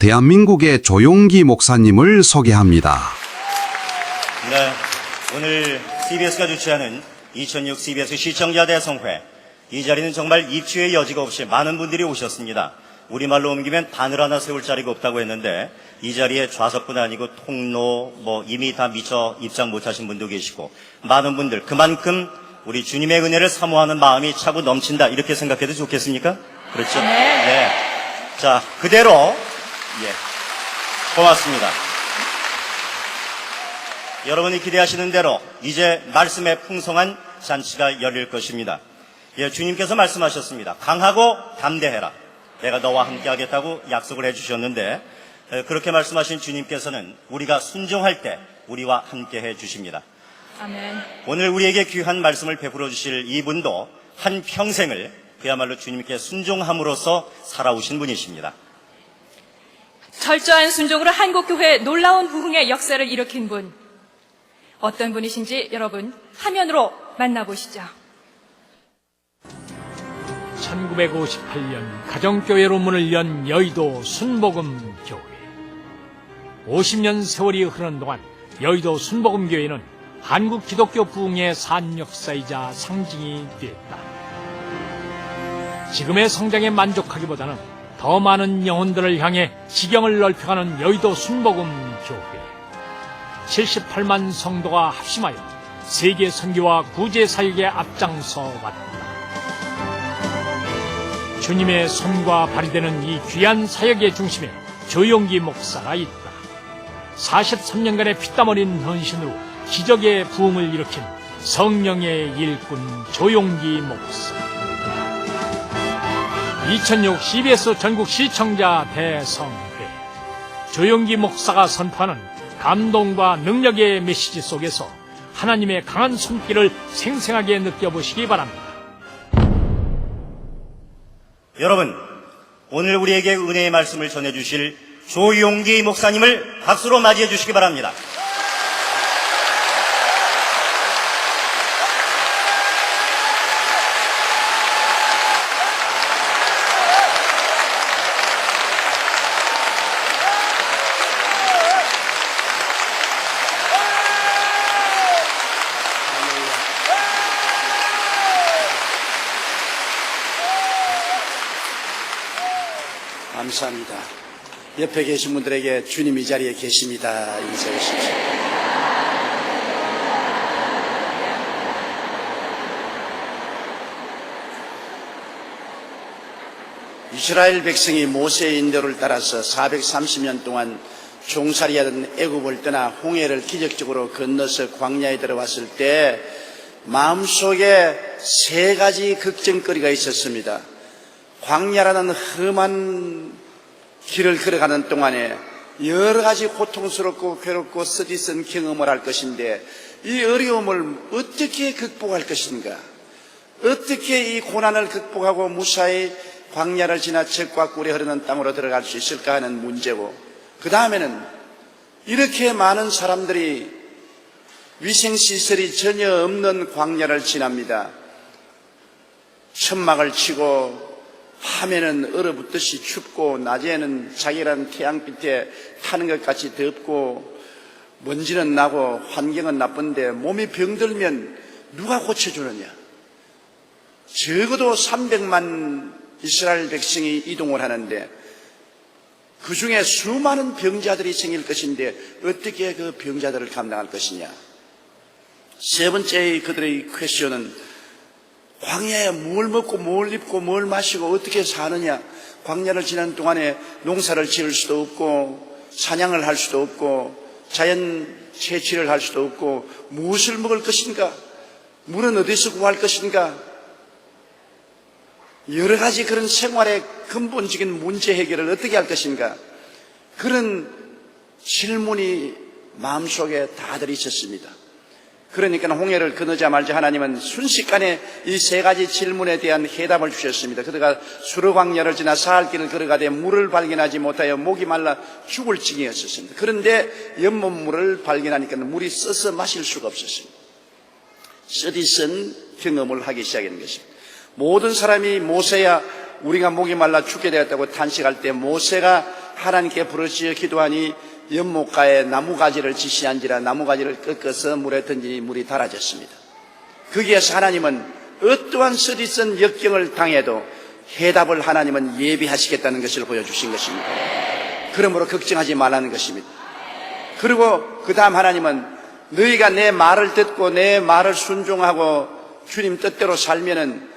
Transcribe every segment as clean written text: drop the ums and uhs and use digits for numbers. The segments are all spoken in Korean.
대한민국의 조용기 목사님을 소개합니다. 네, 오늘 CBS가 주최하는 2006 CBS 시청자 대성회, 이 자리는 정말 입추의 여지가 없이 많은 분들이 오셨습니다. 우리말로 옮기면 바늘 하나 세울 자리가 없다고 했는데, 이 자리에 좌석뿐 아니고 통로, 이미 다 미처 입장 못하신 분도 계시고, 많은 분들 그만큼 우리 주님의 은혜를 사모하는 마음이 차고 넘친다, 이렇게 생각해도 좋겠습니까? 그렇죠? 네. 자, 그대로 고맙습니다. 여러분이 기대하시는 대로 이제 말씀의 풍성한 잔치가 열릴 것입니다. 주님께서 말씀하셨습니다. 강하고 담대해라. 내가 너와 함께 하겠다고 약속을 해주셨는데, 그렇게 말씀하신 주님께서는 우리가 순종할 때 우리와 함께 해주십니다. 아멘. 오늘 우리에게 귀한 말씀을 베풀어 주실 이분도 한 평생을 그야말로 주님께 순종함으로써 살아오신 분이십니다. 철저한 순종으로 한국교회에 놀라운 부흥의 역사를 일으킨 분, 어떤 분이신지 여러분 화면으로 만나보시죠. 1958년 가정교회로 문을 연 여의도 순복음교회. 50년 세월이 흐르는 동안 여의도 순복음교회는 한국 기독교 부흥의 산역사이자 상징이 되었다. 지금의 성장에 만족하기보다는 더 많은 영혼들을 향해 지경을 넓혀가는 여의도 순복음교회. 78만 성도가 합심하여 세계 선교와 구제 사역에 앞장서 왔다. 주님의 손과 발이 되는 이 귀한 사역의 중심에 조용기 목사가 있다. 43년간의 피땀 어린 헌신으로 기적의 부흥을 일으킨 성령의 일꾼 조용기 목사. 2006 CBS 전국 시청자 대성회. 조용기 목사가 선포하는 감동과 능력의 메시지 속에서 하나님의 강한 손길을 생생하게 느껴보시기 바랍니다. 여러분, 오늘 우리에게 은혜의 말씀을 전해주실 조용기 목사님을 박수로 맞이해 주시기 바랍니다. 감사합니다. 옆에 계신 분들에게 주님 이 자리에 계십니다. 인사해 주십시오. 이스라엘 백성이 모세의 인도를 따라서 430년 동안 종살이하던 애굽을 떠나 홍해를 기적적으로 건너서 광야에 들어왔을 때 마음속에 세 가지 걱정거리가 있었습니다. 광야라는 험한 길을 걸어가는 동안에 여러 가지 고통스럽고 괴롭고 쓰디쓴 경험을 할 것인데, 이 어려움을 어떻게 극복할 것인가, 어떻게 이 고난을 극복하고 무사히 광야를 지나 적과 꿀이 흐르는 땅으로 들어갈 수 있을까 하는 문제고, 그 다음에는 이렇게 많은 사람들이 위생시설이 전혀 없는 광야를 지납니다. 천막을 치고 밤에는 얼어붙듯이 춥고 낮에는 자기라는 태양빛에 타는 것 같이 덥고 먼지는 나고 환경은 나쁜데 몸이 병들면 누가 고쳐주느냐. 적어도 300만 이스라엘 백성이 이동을 하는데 그 중에 수많은 병자들이 생길 것인데 어떻게 그 병자들을 감당할 것이냐. 세 번째의 그들의 퀘스천은 광야에 뭘 먹고 뭘 입고 뭘 마시고 어떻게 사느냐. 광야를 지난 동안에 농사를 지을 수도 없고 사냥을 할 수도 없고 자연 채취를 할 수도 없고 무엇을 먹을 것인가, 물은 어디서 구할 것인가, 여러 가지 그런 생활의 근본적인 문제 해결을 어떻게 할 것인가, 그런 질문이 마음속에 다들 있었습니다. 그러니까 홍해를 건너자마자 하나님은 순식간에 이 세 가지 질문에 대한 해답을 주셨습니다. 그들가 수르광야를 지나 사할 길을 걸어가되 물을 발견하지 못하여 목이 말라 죽을 지경이었습니다. 그런데 연못물을 발견하니까 물이 써서 마실 수가 없었습니다. 쓰디쓴 경험을 하기 시작하는 것입니다. 모든 사람이 모세야 우리가 목이 말라 죽게 되었다고 탄식할 때 모세가 하나님께 부르짖어 기도하니 연못가에 나무가지를 지시한지라 나무가지를 꺾어서 물에 던지니 물이 달아졌습니다. 거기에서 하나님은 어떠한 쓰디쓴 역경을 당해도 해답을 하나님은 예비하시겠다는 것을 보여주신 것입니다. 그러므로 걱정하지 말라는 것입니다. 그리고 그 다음 하나님은 너희가 내 말을 듣고 내 말을 순종하고 주님 뜻대로 살면은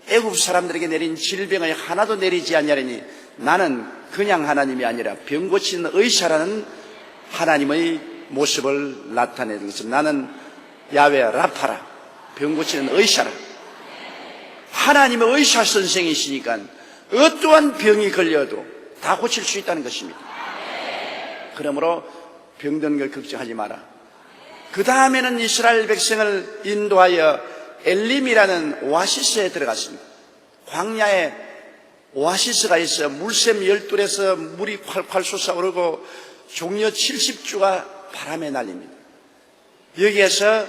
애굽 사람들에게 내린 질병을 하나도 내리지 않냐니 나는 그냥 하나님이 아니라 병 고치는 의사라는 하나님의 모습을 나타내는 것입니다. 나는 야훼 라파라, 병 고치는 의사라. 하나님의 의사 선생이시니까 어떠한 병이 걸려도 다 고칠 수 있다는 것입니다. 그러므로 병든 걸 걱정하지 마라. 그 다음에는 이스라엘 백성을 인도하여 엘림이라는 오아시스에 들어갔습니다. 광야에 오아시스가 있어 물샘 12에서 물이 콸콸 솟아오르고 종려 70주가 바람에 날립니다. 여기에서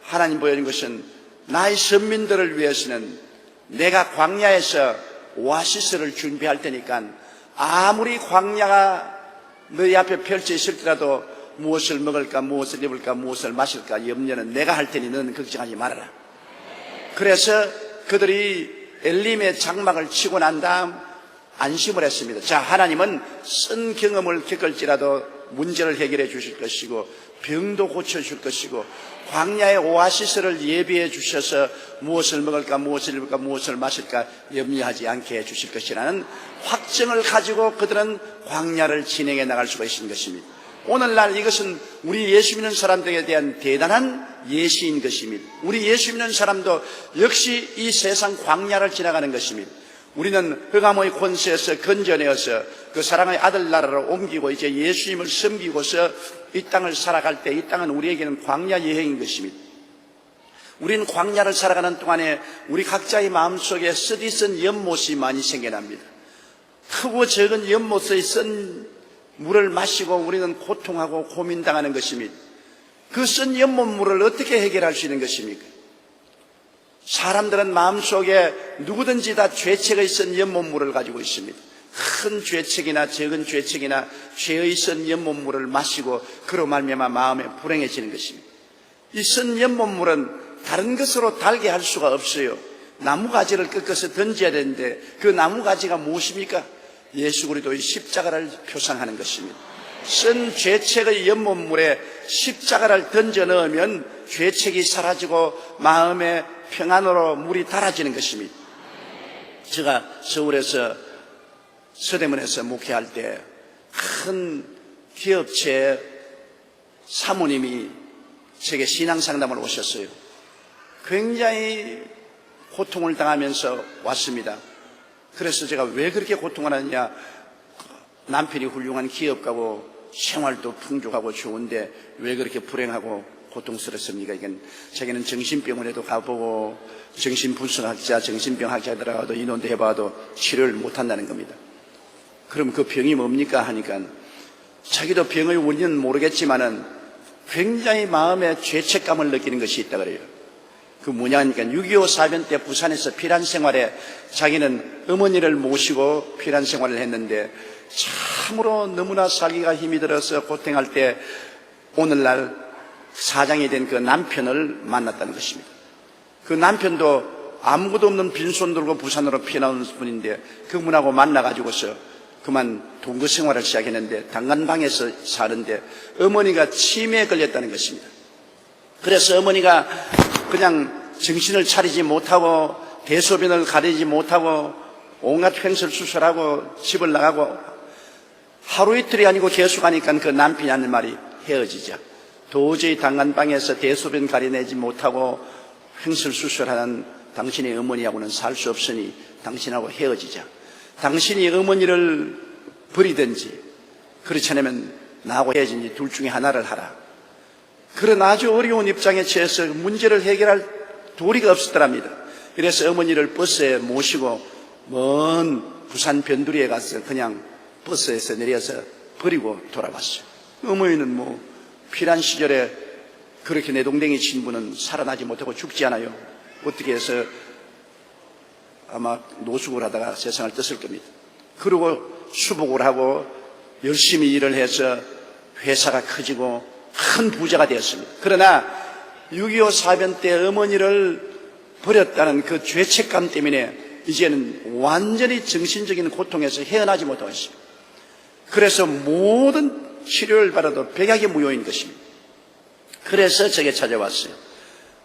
하나님 보여준 것은 나의 선민들을 위해서는 내가 광야에서 오아시스를 준비할 테니까 아무리 광야가 너희 앞에 펼쳐 있을지라도 무엇을 먹을까, 무엇을 입을까, 무엇을 마실까 염려는 내가 할 테니 너는 걱정하지 말아라. 그래서 그들이 엘림의 장막을 치고 난 다음 안심을 했습니다. 자, 하나님은 쓴 경험을 겪을지라도 문제를 해결해 주실 것이고 병도 고쳐줄 것이고 광야의 오아시스를 예비해 주셔서 무엇을 먹을까, 무엇을 입을까, 무엇을 마실까 염려하지 않게 해 주실 것이라는 확증을 가지고 그들은 광야를 진행해 나갈 수가 있는 것입니다. 오늘날 이것은 우리 예수 믿는 사람들에 대한 대단한 예시인 것입니다. 우리 예수 믿는 사람도 역시 이 세상 광야를 지나가는 것입니다. 우리는 흑암의 권세에서 건져내어서 그 사랑의 아들 나라로 옮기고 이제 예수님을 섬기고서 이 땅을 살아갈 때 이 땅은 우리에게는 광야 여행인 것입니다. 우리는 광야를 살아가는 동안에 우리 각자의 마음속에 쓰디쓴 연못이 많이 생겨납니다. 크고 적은 연못의 쓴 물을 마시고 우리는 고통하고 고민당하는 것입니다. 그 쓴 연못물을 어떻게 해결할 수 있는 것입니까? 사람들은 마음속에 누구든지 다 죄책의 쓴 연못물을 가지고 있습니다. 큰 죄책이나 적은 죄책이나 죄의 쓴 연못물을 마시고 그로 말미암아 마음에 불행해지는 것입니다. 이 쓴 연못물은 다른 것으로 달게 할 수가 없어요. 나무가지를 꺾어서 던져야 되는데 그 나무가지가 무엇입니까? 예수 그리스도의 십자가를 표상하는 것입니다. 쓴 죄책의 연못물에 십자가를 던져 넣으면 죄책이 사라지고 마음의 평안으로 물이 달아지는 것입니다. 제가 서울에서 서대문에서 목회할 때 큰 기업체 사모님이 제게 신앙상담을 오셨어요. 굉장히 고통을 당하면서 왔습니다. 그래서 제가 왜 그렇게 고통을 하느냐, 남편이 훌륭한 기업가고 생활도 풍족하고 좋은데 왜 그렇게 불행하고 고통스럽습니까? 이건 자기는 정신병원에도 가보고 정신분석학자, 정신병학자들하고도 인원도 해봐도 치료를 못한다는 겁니다. 그럼 그 병이 뭡니까 하니까 자기도 병의 원인은 모르겠지만은 굉장히 마음에 죄책감을 느끼는 것이 있다 그래요. 그 뭐냐 하니까 6.25 사변 때 부산에서 피란 생활에 자기는 어머니를 모시고 피란 생활을 했는데 참으로 너무나 살기가 힘이 들어서 고생할 때 오늘날 사장이 된 그 남편을 만났다는 것입니다. 그 남편도 아무것도 없는 빈손 들고 부산으로 피어나온 분인데 그분하고 만나가지고서 그만 동거 생활을 시작했는데 단간방에서 사는데 어머니가 치매에 걸렸다는 것입니다. 그래서 어머니가 그냥 정신을 차리지 못하고 대소변을 가리지 못하고 온갖 횡설 수설하고 집을 나가고 하루 이틀이 아니고 계속 하니까 그 남편이 하는 말이 헤어지자. 도저히 단간방에서 대소변 가려내지 못하고 횡설수설하는 당신의 어머니하고는 살 수 없으니 당신하고 헤어지자. 당신이 어머니를 버리든지 그렇지 않으면 나하고 헤어진지 둘 중에 하나를 하라. 그런 아주 어려운 입장에 처해서 문제를 해결할 도리가 없었더랍니다. 그래서 어머니를 버스에 모시고 먼 부산 변두리에 가서 그냥 버스에서 내려서 버리고 돌아왔어요. 어머니는 뭐 피란 시절에 그렇게 내동댕이 친 분은 살아나지 못하고 죽지 않아요. 어떻게 해서 아마 노숙을 하다가 세상을 떴을 겁니다. 그리고 수복을 하고 열심히 일을 해서 회사가 커지고 큰 부자가 되었습니다. 그러나 6.25 사변 때 어머니를 버렸다는 그 죄책감 때문에 이제는 완전히 정신적인 고통에서 헤어나지 못하고 있습니다. 그래서 모든 치료를 받아도 백약이 무효인 것입니다. 그래서 제게 찾아왔어요.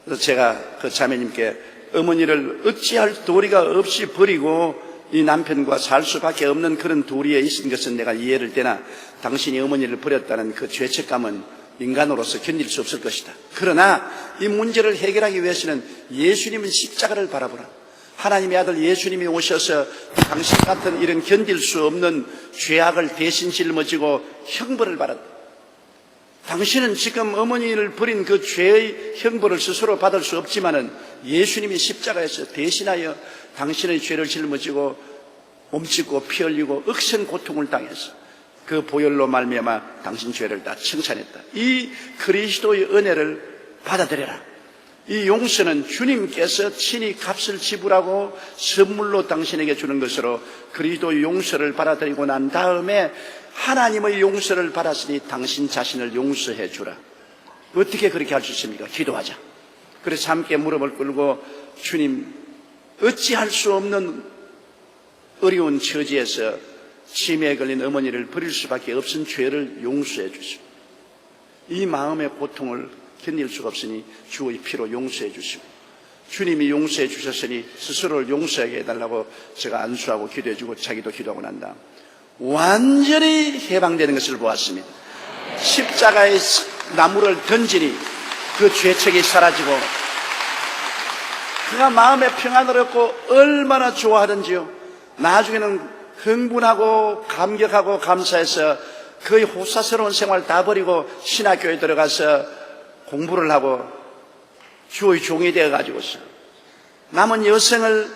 그래서 제가 그 자매님께 어머니를 어찌할 도리가 없이 버리고 이 남편과 살 수밖에 없는 그런 도리에 있은 것은 내가 이해를 되나 당신이 어머니를 버렸다는 그 죄책감은 인간으로서 견딜 수 없을 것이다. 그러나 이 문제를 해결하기 위해서는 예수님은 십자가를 바라보라. 하나님의 아들 예수님이 오셔서 당신 같은 이런 견딜 수 없는 죄악을 대신 짊어지고 형벌을 받았다. 당신은 지금 어머니를 버린 그 죄의 형벌을 스스로 받을 수 없지만은 예수님이 십자가에서 대신하여 당신의 죄를 짊어지고 몸짓고 피 흘리고 억센 고통을 당해서 그 보혈로 말미암아 당신 죄를 다 청산했다. 이 그리스도의 은혜를 받아들여라. 이 용서는 주님께서 친히 값을 지불하고 선물로 당신에게 주는 것으로 그리스도의 용서를 받아들이고 난 다음에 하나님의 용서를 받았으니 당신 자신을 용서해 주라. 어떻게 그렇게 할 수 있습니까? 기도하자. 그래서 함께 무릎을 꿇고 주님, 어찌할 수 없는 어려운 처지에서 치매에 걸린 어머니를 버릴 수밖에 없은 죄를 용서해 주시고 이 마음의 고통을 견딜 수가 없으니 주의 피로 용서해 주시고 주님이 용서해 주셨으니 스스로를 용서하게 해달라고 제가 안수하고 기도해 주고 자기도 기도하고 난 다음 완전히 해방되는 것을 보았습니다. 십자가에 나무를 던지니 그 죄책이 사라지고 그가 마음의 평안을 얻고 얼마나 좋아하던지요. 나중에는 흥분하고 감격하고 감사해서 거의 호사스러운 생활 다 버리고 신학교에 들어가서 공부를 하고 주의 종이 되어가지고서 남은 여생을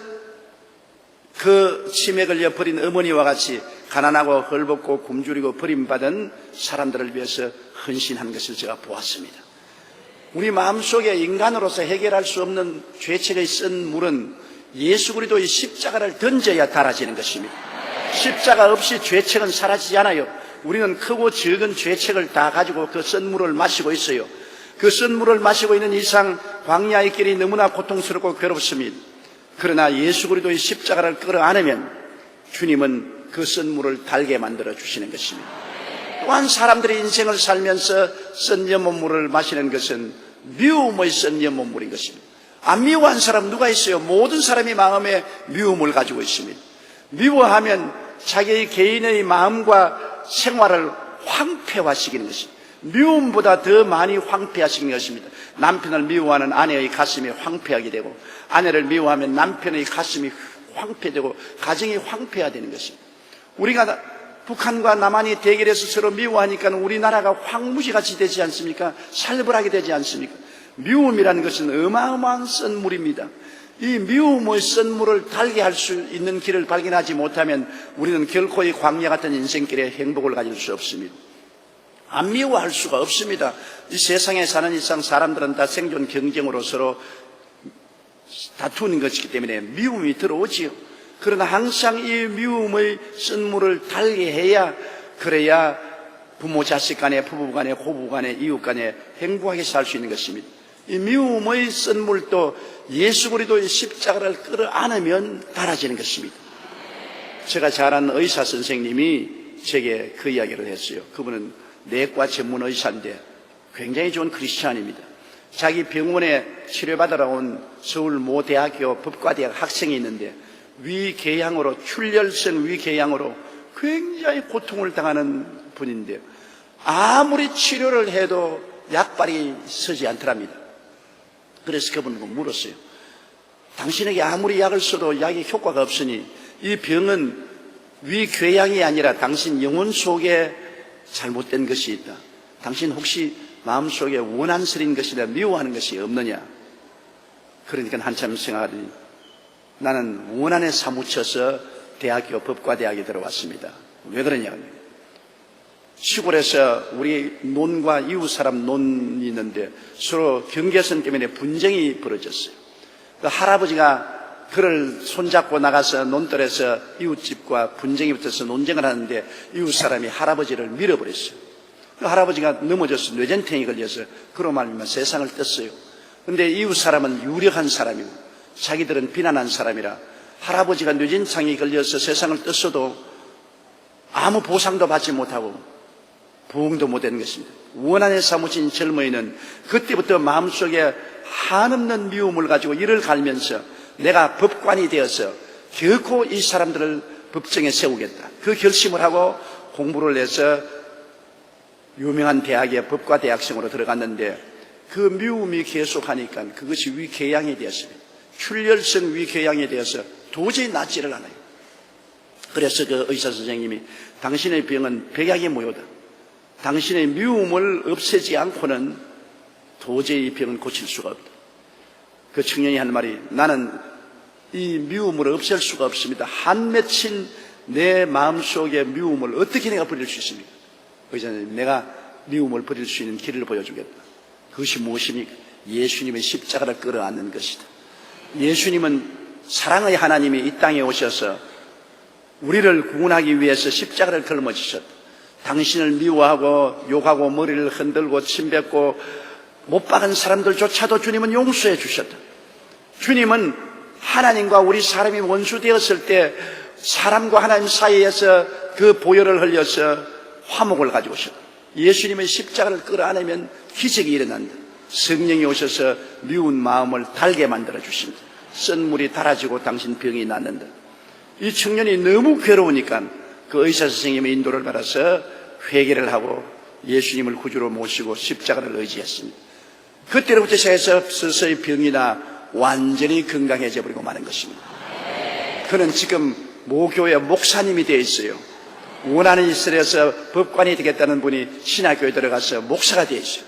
그 치매 걸려 버린 어머니와 같이 가난하고 헐벗고 굶주리고 버림받은 사람들을 위해서 헌신한 것을 제가 보았습니다. 우리 마음속에 인간으로서 해결할 수 없는 죄책의 쓴 물은 예수 그리스도의 십자가를 던져야 달아지는 것입니다. 십자가 없이 죄책은 사라지지 않아요. 우리는 크고 적은 죄책을 다 가지고 그 쓴 물을 마시고 있어요. 그 쓴 물을 마시고 있는 이상 광야의 길이 너무나 고통스럽고 괴롭습니다. 그러나 예수 그리스도의 십자가를 끌어안으면 주님은 그 쓴 물을 달게 만들어 주시는 것입니다. 또한 사람들이 인생을 살면서 쓴 연못물을 마시는 것은 미움의 쓴 연못물인 것입니다. 안 미워한 사람 누가 있어요? 모든 사람이 마음에 미움을 가지고 있습니다. 미워하면 자기의 개인의 마음과 생활을 황폐화시키는 것입니다. 미움보다 더 많이 황폐화시키는 것입니다. 남편을 미워하는 아내의 가슴이 황폐하게 되고 아내를 미워하면 남편의 가슴이 황폐되고 가정이 황폐화되는 것입니다. 우리가 북한과 남한이 대결해서 서로 미워하니까 우리나라가 황무지같이 되지 않습니까? 살벌하게 되지 않습니까? 미움이라는 것은 어마어마한 썬물입니다. 이 미움의 썬물을 달게 할 수 있는 길을 발견하지 못하면 우리는 결코 이 광야 같은 인생길에 행복을 가질 수 없습니다. 안 미워할 수가 없습니다. 이 세상에 사는 이상 사람들은 다 생존 경쟁으로 서로 다투는 것이기 때문에 미움이 들어오지요. 그러나 항상 이 미움의 썬물을 달게 해야 그래야 부모 자식 간에 부부 간에 고부 간에 이웃 간에 행복하게 살 수 있는 것입니다. 이 미움의 썬물도 예수 그리스도의 십자가를 끌어안으면 달아지는 것입니다. 제가 잘 아는 의사 선생님이 제게 그 이야기를 했어요. 그분은 내과 전문 의사인데 굉장히 좋은 크리스찬입니다. 자기 병원에 치료받으러 온 서울 모 대학교 법과대학 학생이 있는데 위궤양으로 출혈성 위궤양으로 굉장히 고통을 당하는 분인데요. 아무리 치료를 해도 약발이 서지 않더랍니다. 그래서 그분은 물었어요. 당신에게 아무리 약을 써도 약이 효과가 없으니 이 병은 위궤양이 아니라 당신 영혼 속에 잘못된 것이 있다. 당신 혹시 마음속에 원한스러운 것이나 미워하는 것이 없느냐? 그러니까 한참 생각하더니 나는 원한에 사무쳐서 대학교 법과대학에 들어왔습니다. 왜 그러냐? 시골에서 우리 논과 이웃 사람 논이 있는데 서로 경계선 때문에 분쟁이 벌어졌어요. 그 할아버지가 그를 손잡고 나가서 논뜰에서 이웃집과 분쟁이 붙어서 논쟁을 하는데 이웃 사람이 할아버지를 밀어버렸어요. 그 할아버지가 넘어져서 뇌전증이 걸려서 그로 말미암아 세상을 떴어요. 근데 이웃 사람은 유력한 사람이고 자기들은 비난한 사람이라 할아버지가 뇌전증이 걸려서 세상을 떴어도 아무 보상도 받지 못하고 부흥도 못한 것입니다. 원한에 사무친 젊은이는 그때부터 마음속에 한없는 미움을 가지고 이를 갈면서 내가 법관이 되어서 결코 이 사람들을 법정에 세우겠다. 그 결심을 하고 공부를 해서 유명한 대학의 법과대학생으로 들어갔는데 그 미움이 계속하니까 그것이 위궤양이 되었습니다. 출혈성 위궤양이 되어서 도저히 낫지를 않아요. 그래서 그 의사 선생님이 당신의 병은 백약이 무효다. 당신의 미움을 없애지 않고는 도저히 이 병은 고칠 수가 없다. 그 청년이 한 말이 나는 이 미움을 없앨 수가 없습니다. 한 맺힌 내 마음속의 미움을 어떻게 내가 버릴 수 있습니까? 의사님, 내가 미움을 버릴 수 있는 길을 보여주겠다. 그것이 무엇입니까? 예수님의 십자가를 끌어안는 것이다. 예수님은 사랑의 하나님이 이 땅에 오셔서 우리를 구원하기 위해서 십자가를 걸머지셨다. 당신을 미워하고 욕하고 머리를 흔들고 침뱉고 못 박은 사람들조차도 주님은 용서해 주셨다. 주님은 하나님과 우리 사람이 원수 되었을 때 사람과 하나님 사이에서 그 보혈을 흘려서 화목을 가져오셨다. 예수님의 십자가를 끌어안으면 기적이 일어난다. 성령이 오셔서 미운 마음을 달게 만들어 주신다. 쓴물이 달아지고 당신 병이 낫는다. 이 청년이 너무 괴로우니까 그 의사 선생님의 인도를 받아서 회개를 하고 예수님을 구주로 모시고 십자가를 의지했습니다. 그때로부터 시작해서 서서히 병이 나 완전히 건강해져 버리고 마는 것입니다. 그는 지금 모교회 목사님이 되어 있어요. 원하는 이스라엘에서 법관이 되겠다는 분이 신학교에 들어가서 목사가 되어 있어요.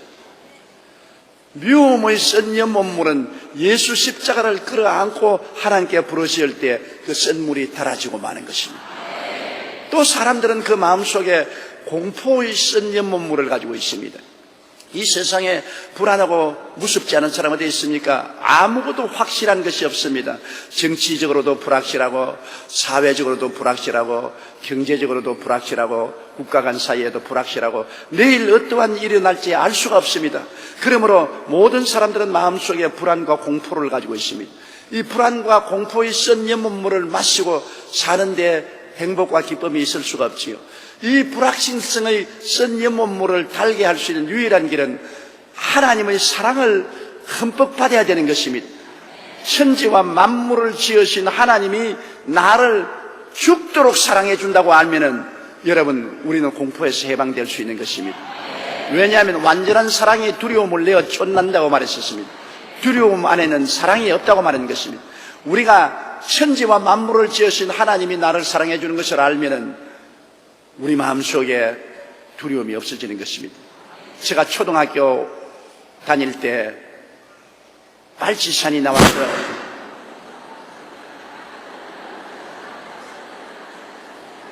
미움의 쓴 연못물은 예수 십자가를 끌어안고 하나님께 부르실 때 그 쓴물이 달아지고 마는 것입니다. 또 사람들은 그 마음속에 공포의 쓴 연못물을 가지고 있습니다. 이 세상에 불안하고 무섭지 않은 사람 어디 있습니까? 아무것도 확실한 것이 없습니다. 정치적으로도 불확실하고 사회적으로도 불확실하고 경제적으로도 불확실하고 국가 간 사이에도 불확실하고 내일 어떠한 일이 날지 알 수가 없습니다. 그러므로 모든 사람들은 마음속에 불안과 공포를 가지고 있습니다. 이 불안과 공포의 쓴 연못물을 마시고 사는데 행복과 기쁨이 있을 수가 없지요. 이 불확실성의 쓴 연못물을 달게 할 수 있는 유일한 길은 하나님의 사랑을 흠뻑 받아야 되는 것입니다. 천지와 만물을 지으신 하나님이 나를 죽도록 사랑해 준다고 알면은 여러분 우리는 공포에서 해방될 수 있는 것입니다. 왜냐하면 완전한 사랑이 두려움을 내어 쫓는다고 말했었습니다. 두려움 안에는 사랑이 없다고 말하는 것입니다. 우리가 천지와 만물을 지으신 하나님이 나를 사랑해 주는 것을 알면은 우리 마음속에 두려움이 없어지는 것입니다. 제가 초등학교 다닐 때 빨치산이 나와서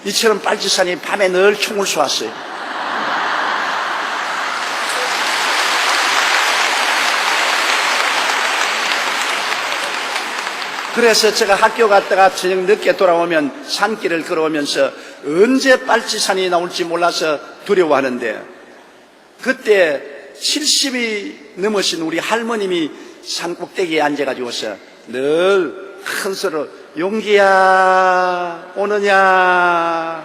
이처럼 빨치산이 밤에 늘 총을 쏘았어요. 그래서 제가 학교 갔다가 저녁 늦게 돌아오면 산길을 걸어오면서 언제 빨치산이 나올지 몰라서 두려워하는데 그때 70이 넘으신 우리 할머님이 산 꼭대기에 앉아가지고서 늘 큰 소리로 용기야 오느냐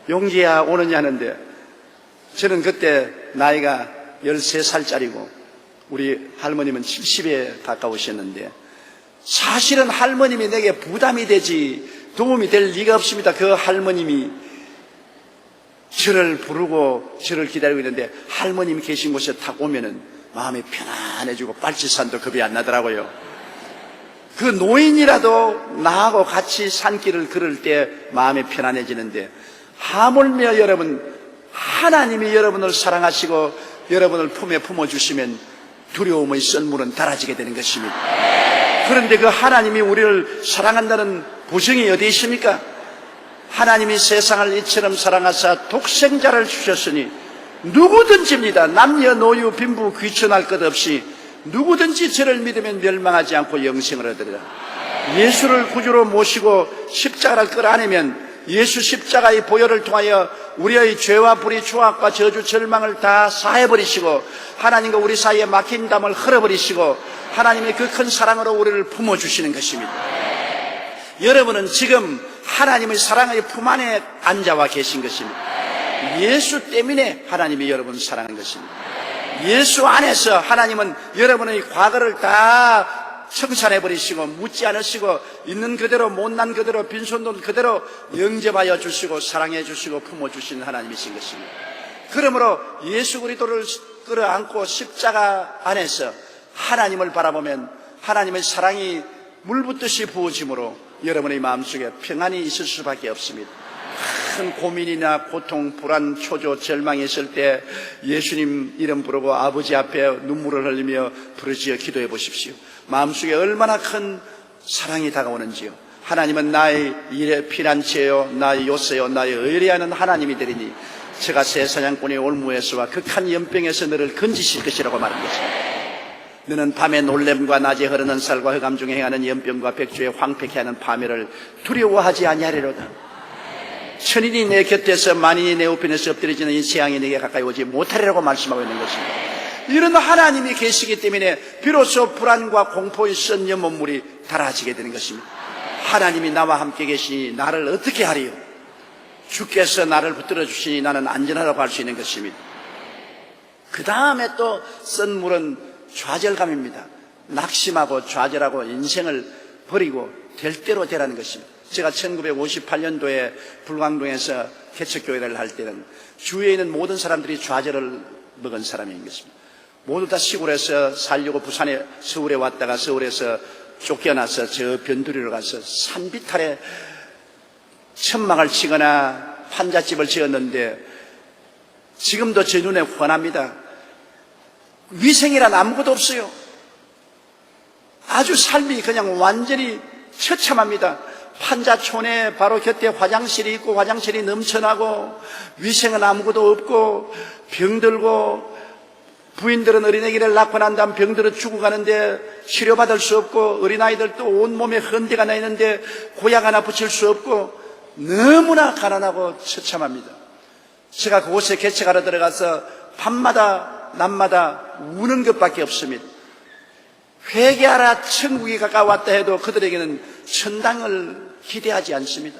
용기야 오느냐 하는데 저는 그때 나이가 13살짜리고 우리 할머님은 70에 가까우셨는데 사실은 할머님이 내게 부담이 되지 도움이 될 리가 없습니다. 그 할머님이 저를 부르고 저를 기다리고 있는데 할머님이 계신 곳에 탁 오면은 마음이 편안해지고 빨치산도 겁이 안 나더라고요. 그 노인이라도 나하고 같이 산길을 걸을 때 마음이 편안해지는데 하물며 여러분 하나님이 여러분을 사랑하시고 여러분을 품에 품어주시면 두려움의 썰물은 달아지게 되는 것입니다. 그런데 그 하나님이 우리를 사랑한다는 보증이 어디 있습니까? 하나님이 세상을 이처럼 사랑하사 독생자를 주셨으니 누구든지입니다. 남녀 노유 빈부 귀천할 것 없이 누구든지 저를 믿으면 멸망하지 않고 영생을 얻으리라. 예수를 구주로 모시고 십자가를 끌어안으면 예수 십자가의 보혈을 통하여 우리의 죄와 불의, 추악과 저주, 절망을 다 사해버리시고 하나님과 우리 사이에 막힌 담을 흘려버리시고 하나님의 그 큰 사랑으로 우리를 품어주시는 것입니다. 여러분은 지금 하나님의 사랑의 품 안에 앉아와 계신 것입니다. 예수 때문에 하나님이 여러분을 사랑하는 것입니다. 예수 안에서 하나님은 여러분의 과거를 다 청산해버리시고 묻지 않으시고 있는 그대로 못난 그대로 빈손돈 그대로 영접하여 주시고 사랑해 주시고 품어주시는 하나님이신 것입니다. 그러므로 예수 그리스도를 끌어안고 십자가 안에서 하나님을 바라보면 하나님의 사랑이 물붓듯이 부어짐으로 여러분의 마음속에 평안이 있을 수밖에 없습니다. 큰 고민이나 고통, 불안, 초조, 절망이 있을 때 예수님 이름 부르고 아버지 앞에 눈물을 흘리며 부르짖어 기도해 보십시오. 마음속에 얼마나 큰 사랑이 다가오는지요. 하나님은 나의 일의 피난처요 나의 요새요 나의 의뢰하는 하나님이 되리니 제가 새 사냥꾼의 올무에서와 극한 연병에서 너를 건지실 것이라고 말한 것입니다. 너는 밤에 놀램과 낮에 흐르는 쌀과 흑암 중에 행하는 연병과 백조에 황폐케 하는 파멸을 두려워하지 아니하리로다. 천인이 내 곁에서 만인이 내 우편에서 엎드려지는 이 재앙이 내게 가까이 오지 못하리라고 말씀하고 있는 것입니다. 이런 하나님이 계시기 때문에 비로소 불안과 공포의 쓴 연못물이 달아지게 되는 것입니다. 하나님이 나와 함께 계시니 나를 어떻게 하리요? 주께서 나를 붙들어 주시니 나는 안전하다고 할 수 있는 것입니다. 그 다음에 또 쓴 물은 좌절감입니다. 낙심하고 좌절하고 인생을 버리고 될 대로 되라는 것입니다. 제가 1958년도에 불광동에서 개척교회를 할 때는 주위에 있는 모든 사람들이 좌절을 먹은 사람인 것입니다. 모두 다 시골에서 살려고 부산에 서울에 왔다가 서울에서 쫓겨나서 저 변두리로 가서 산비탈에 천막을 치거나 환자집을 지었는데 지금도 제 눈에 훤합니다. 위생이란 아무것도 없어요. 아주 삶이 그냥 완전히 처참합니다. 환자촌에 바로 곁에 화장실이 있고 화장실이 넘쳐나고 위생은 아무것도 없고 병들고 부인들은 어린애기를 낳고 난 다음 병들어 죽어가는데 치료받을 수 없고 어린아이들도 온몸에 헌대가 나 있는데 고약 하나 붙일 수 없고 너무나 가난하고 처참합니다. 제가 그곳에 개척하러 들어가서 밤마다 낮마다 우는 것밖에 없습니다. 회개하라 천국이 가까웠다 해도 그들에게는 천당을 기대하지 않습니다.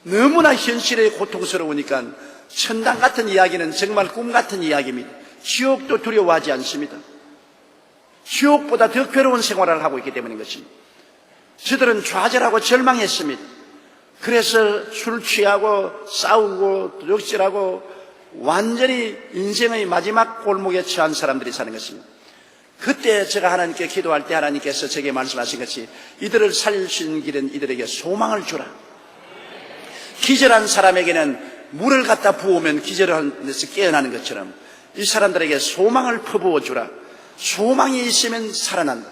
너무나 현실에 고통스러우니까 천당 같은 이야기는 정말 꿈 같은 이야기입니다. 지옥도 두려워하지 않습니다. 지옥보다 더 괴로운 생활을 하고 있기 때문인 것입니다. 저들은 좌절하고 절망했습니다. 그래서 술 취하고 싸우고 도적질하고 완전히 인생의 마지막 골목에 처한 사람들이 사는 것입니다. 그때 제가 하나님께 기도할 때 하나님께서 제게 말씀하신 것이 이들을 살릴 수 있는 길은 이들에게 소망을 주라. 기절한 사람에게는 물을 갖다 부으면 기절한 데서 깨어나는 것처럼 이 사람들에게 소망을 퍼부어 주라. 소망이 있으면 살아난다.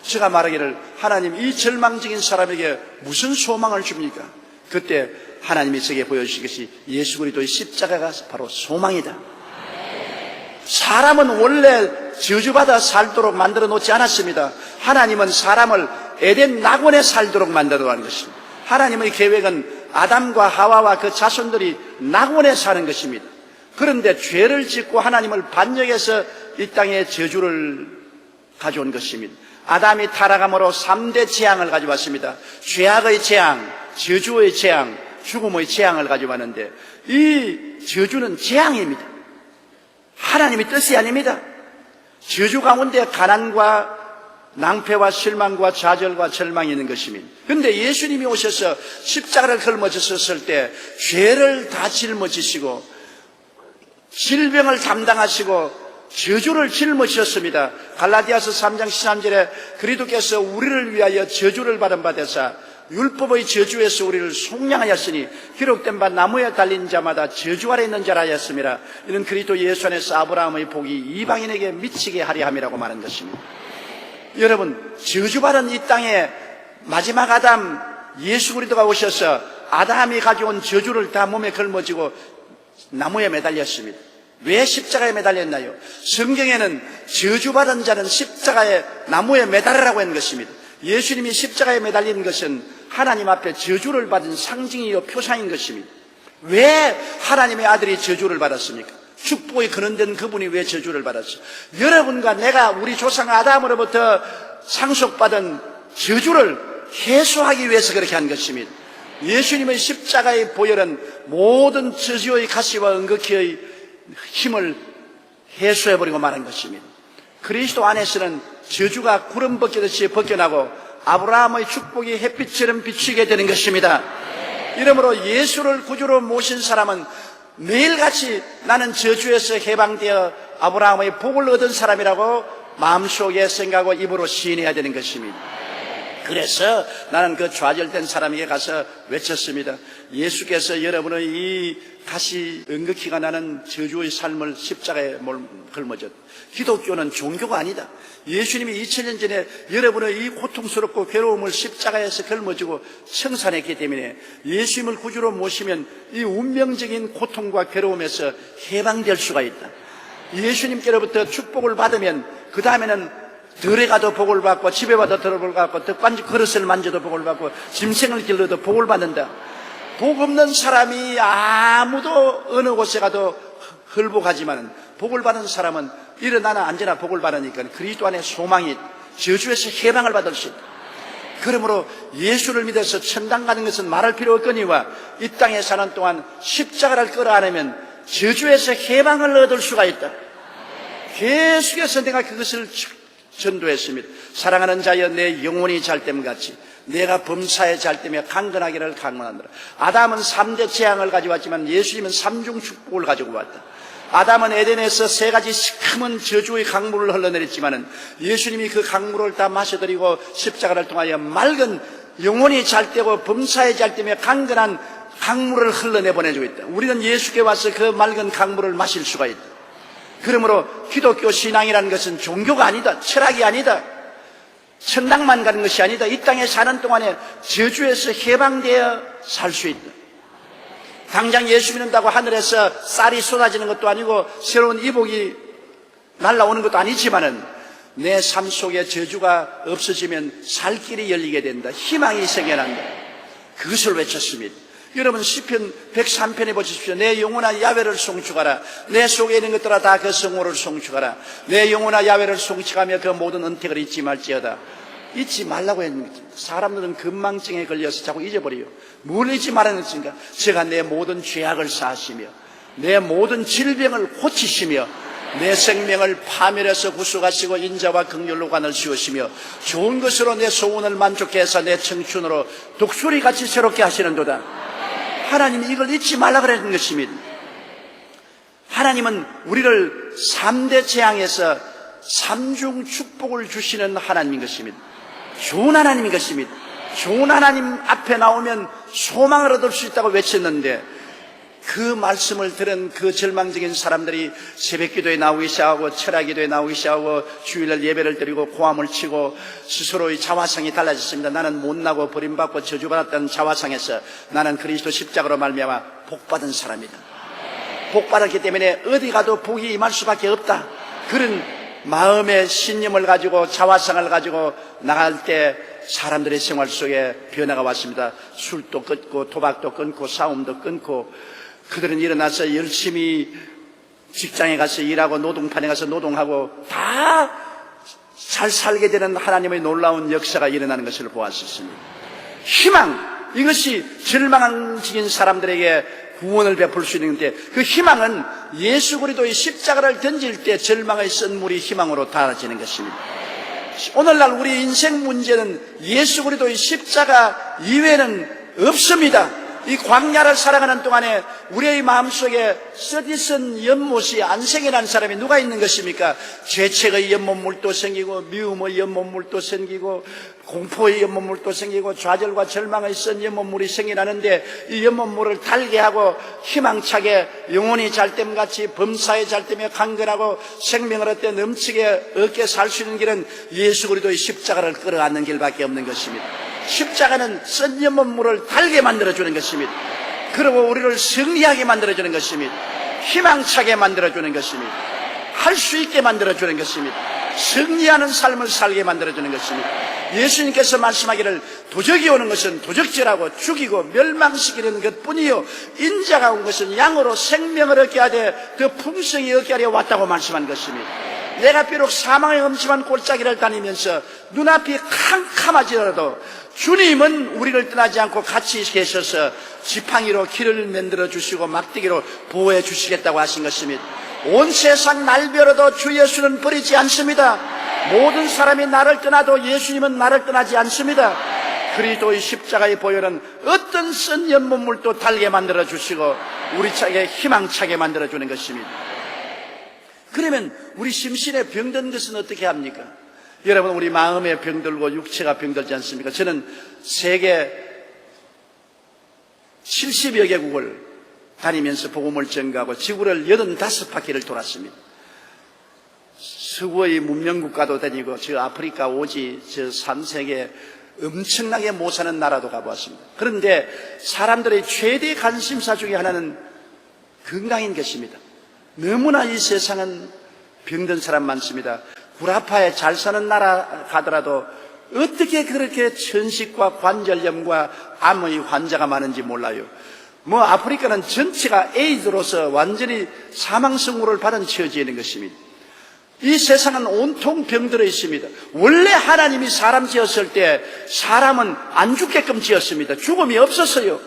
제가 말하기를 하나님 이 절망적인 사람에게 무슨 소망을 줍니까? 그때 하나님이 제게 보여주신 것이 예수 그리스도의 십자가가 바로 소망이다. 사람은 원래 저주받아 살도록 만들어 놓지 않았습니다. 하나님은 사람을 에덴 낙원에 살도록 만들어 놓은 것입니다. 하나님의 계획은 아담과 하와와 그 자손들이 낙원에 사는 것입니다. 그런데 죄를 짓고 하나님을 반역해서 이 땅에 저주를 가져온 것입니다. 아담이 타락함으로 3대 재앙을 가져왔습니다. 죄악의 재앙, 저주의 재앙, 죽음의 재앙을 가져왔는데 이 저주는 재앙입니다. 하나님의 뜻이 아닙니다. 저주 가운데 가난과 낭패와 실망과 좌절과 절망이 있는 것입니다. 그런데 예수님이 오셔서 십자가를 걸머졌을 때 죄를 다 짊어지시고 질병을 담당하시고 저주를 짊어지셨습니다. 갈라디아서 3장 13절에 그리스도께서 우리를 위하여 저주를 받은 바 되사 율법의 저주에서 우리를 속량하였으니 기록된 바 나무에 달린 자마다 저주 아래 있는 자라 하였습니다. 이는 그리스도 예수 안에서 아브라함의 복이 이방인에게 미치게 하려 함이라고 말한 것입니다. 여러분, 저주받은 이 땅에 마지막 아담 예수 그리스도가 오셔서 아담이 가져온 저주를 다 몸에 걸머지고 나무에 매달렸습니다. 왜 십자가에 매달렸나요? 성경에는 저주받은 자는 십자가에 나무에 매달으라고 한 것입니다. 예수님이 십자가에 매달리는 것은 하나님 앞에 저주를 받은 상징이요 표상인 것입니다. 왜 하나님의 아들이 저주를 받았습니까? 축복이 근원된 그분이 왜 저주를 받았어요? 여러분과 내가 우리 조상 아담으로부터 상속받은 저주를 해소하기 위해서 그렇게 한 것입니다. 예수님의 십자가의 보혈은 모든 저주의 가시와 은극히의 힘을 해소해버리고 말한 것입니다. 그리스도 안에서는 저주가 구름 벗기듯이 벗겨나고 아브라함의 축복이 햇빛처럼 비추게 되는 것입니다. 이러므로 예수를 구주로 모신 사람은 매일같이 나는 저주에서 해방되어 아브라함의 복을 얻은 사람이라고 마음속에 생각하고 입으로 시인해야 되는 것입니다. 그래서 나는 그 좌절된 사람에게 가서 외쳤습니다. 예수께서 여러분의 이 다시 은극히가 나는 저주의 삶을 십자가에 걸머졌다. 기독교는 종교가 아니다. 예수님이 2000년 전에 여러분의 이 고통스럽고 괴로움을 십자가에서 걸머지고 청산했기 때문에 예수님을 구주로 모시면 이 운명적인 고통과 괴로움에서 해방될 수가 있다. 예수님께로부터 축복을 받으면 그 다음에는 들에 가도 복을 받고 집에 가도 복을 받고 덕반지 그릇을 만져도 복을 받고 짐승을 길러도 복을 받는다. 복 없는 사람이 아무도 어느 곳에 가도 헐복하지만 복을 받은 사람은 일어나나 앉아나 복을 받으니까 그리스도 안에 소망이 저주에서 해방을 받을 수 있다. 그러므로 예수를 믿어서 천당 가는 것은 말할 필요 없거니와 이 땅에 사는 동안 십자가를 끌어안으면 저주에서 해방을 얻을 수가 있다. 계속해서 내가 그것을 전도했습니다. 사랑하는 자여 내 영혼이 잘됨같이 내가 범사에 잘됨에 강건하기를 강건하노라. 아담은 3대 재앙을 가져왔지만 예수님은 3중 축복을 가지고 왔다. 아담은 에덴에서 3가지 시커먼 저주의 강물을 흘러내렸지만 예수님이 그 강물을 다 마셔드리고 십자가를 통하여 맑은 영혼이 잘되고 범사에 잘됨에 강건한 강물을 흘러내보내주고 있다. 우리는 예수께 와서 그 맑은 강물을 마실 수가 있다. 그러므로 기독교 신앙이라는 것은 종교가 아니다. 철학이 아니다. 천당만 가는 것이 아니다. 이 땅에 사는 동안에 저주에서 해방되어 살 수 있다. 당장 예수 믿는다고 하늘에서 쌀이 쏟아지는 것도 아니고 새로운 이복이 날아오는 것도 아니지만은 내 삶 속에 저주가 없어지면 살 길이 열리게 된다. 희망이 생겨난다. 그것을 외쳤습니다. 여러분 시편 103편에 보십시오. 내 영혼아 야훼를 송축하라. 내 속에 있는 것들아 다 그 성호를 송축하라. 내 영혼아 야훼를 송축하며 그 모든 은택을 잊지 말지어다. 잊지 말라고 했는 거죠. 사람들은 건망증에 걸려서 자꾸 잊어버려요. 뭘 잊지 말라는 것인가? 제가 내 모든 죄악을 사하시며 내 모든 질병을 고치시며 내 생명을 파멸해서 구속하시고 인자와 긍휼로 관을 씌우시며 좋은 것으로 내 소원을 만족해 해서 내 청춘으로 독수리같이 새롭게 하시는도다. 하나님이 이걸 잊지 말라 그랬는 것입니다. 하나님은 우리를 3대 재앙에서 3중 축복을 주시는 하나님인 것입니다. 좋은 하나님인 것입니다. 좋은 하나님 앞에 나오면 소망을 얻을 수 있다고 외쳤는데 그 말씀을 들은 그 절망적인 사람들이 새벽기도에 나오기 시작하고 철학기도에 나오기 시작하고 주일날 예배를 드리고 고함을 치고 스스로의 자화상이 달라졌습니다. 나는 못나고 버림받고 저주받았던 자화상에서 나는 그리스도 십자가로 말미암아 복받은 사람이다. 복받았기 때문에 어디 가도 복이 임할 수밖에 없다. 그런 마음의 신념을 가지고 자화상을 가지고 나갈 때 사람들의 생활 속에 변화가 왔습니다. 술도 끊고 도박도 끊고 싸움도 끊고 그들은 일어나서 열심히 직장에 가서 일하고 노동판에 가서 노동하고 다 잘 살게 되는 하나님의 놀라운 역사가 일어나는 것을 보았습니다. 희망, 이것이 절망적인 사람들에게 구원을 베풀 수 있는데 그 희망은 예수 그리스도의 십자가를 던질 때 절망의 쓴물이 희망으로 달아지는 것입니다. 오늘날 우리 인생 문제는 예수 그리스도의 십자가 이외에는 없습니다. 이 광야를 살아가는 동안에 우리의 마음속에 쓰디쓴 연못이 안 생겨난 사람이 누가 있는 것입니까? 죄책의 연못물도 생기고 미움의 연못물도 생기고 공포의 연못물도 생기고 좌절과 절망의 쓴 연못물이 생겨나는데 이 연못물을 달게 하고 희망차게 영혼이 잘됨같이 범사에 잘되며 강건하고 생명을 얻되 넘치게 얻게 살 수 있는 길은 예수 그리스도의 십자가를 끌어안는 길밖에 없는 것입니다. 십자가는 쓴 연못물을 달게 만들어주는 것입니다. 그리고 우리를 승리하게 만들어주는 것입니다. 희망차게 만들어주는 것입니다. 할 수 있게 만들어주는 것입니다. 승리하는 삶을 살게 만들어주는 것입니다. 예수님께서 말씀하기를 도적이 오는 것은 도적질하고 죽이고 멸망시키는 것뿐이요 인자가 온 것은 양으로 생명을 얻게 하되 그 풍성히 얻게 하려 왔다고 말씀한 것입니다. 내가 비록 사망의 음침한 골짜기를 다니면서 눈앞이 캄캄하지라도 주님은 우리를 떠나지 않고 같이 계셔서 지팡이로 길을 만들어 주시고 막대기로 보호해 주시겠다고 하신 것입니다. 온 세상 날벼락도 주 예수는 버리지 않습니다. 모든 사람이 나를 떠나도 예수님은 나를 떠나지 않습니다. 그리스도의 십자가의 보혈은 어떤 쓴 연못물도 달게 만들어 주시고 우리 차게 희망차게 만들어 주는 것입니다. 그러면 우리 심신에 병든 것은 어떻게 합니까? 여러분, 우리 마음에 병들고 육체가 병들지 않습니까? 저는 세계 70여 개국을 다니면서 복음을 전가하고 지구를 85바퀴를 돌았습니다. 서구의 문명국가도 다니고 저 아프리카 오지 저 3세계 엄청나게 못 사는 나라도 가보았습니다. 그런데 사람들의 최대 관심사 중에 하나는 건강인 것입니다. 너무나 이 세상은 병든 사람 많습니다. 구라파에 잘 사는 나라 가더라도 어떻게 그렇게 천식과 관절염과 암의 환자가 많은지 몰라요. 아프리카는 전체가 에이즈로서 완전히 사망선고를 받은 처지에 있는 것입니다. 이 세상은 온통 병들어 있습니다. 원래 하나님이 사람 지었을 때 사람은 안 죽게끔 지었습니다. 죽음이 없었어요.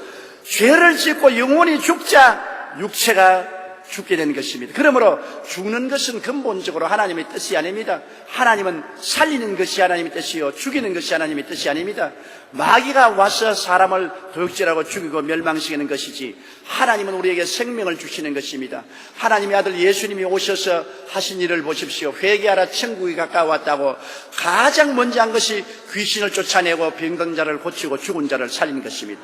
죄를 짓고 영원히 죽자 육체가 죽게 되는 것입니다. 그러므로 죽는 것은 근본적으로 하나님의 뜻이 아닙니다. 하나님은 살리는 것이 하나님의 뜻이요 죽이는 것이 하나님의 뜻이 아닙니다. 마귀가 와서 사람을 도둑질하고 죽이고 멸망시키는 것이지 하나님은 우리에게 생명을 주시는 것입니다. 하나님의 아들 예수님이 오셔서 하신 일을 보십시오. 회개하라 천국이 가까웠다고 가장 먼저 한 것이 귀신을 쫓아내고 병든 자를 고치고 죽은 자를 살리는 것입니다.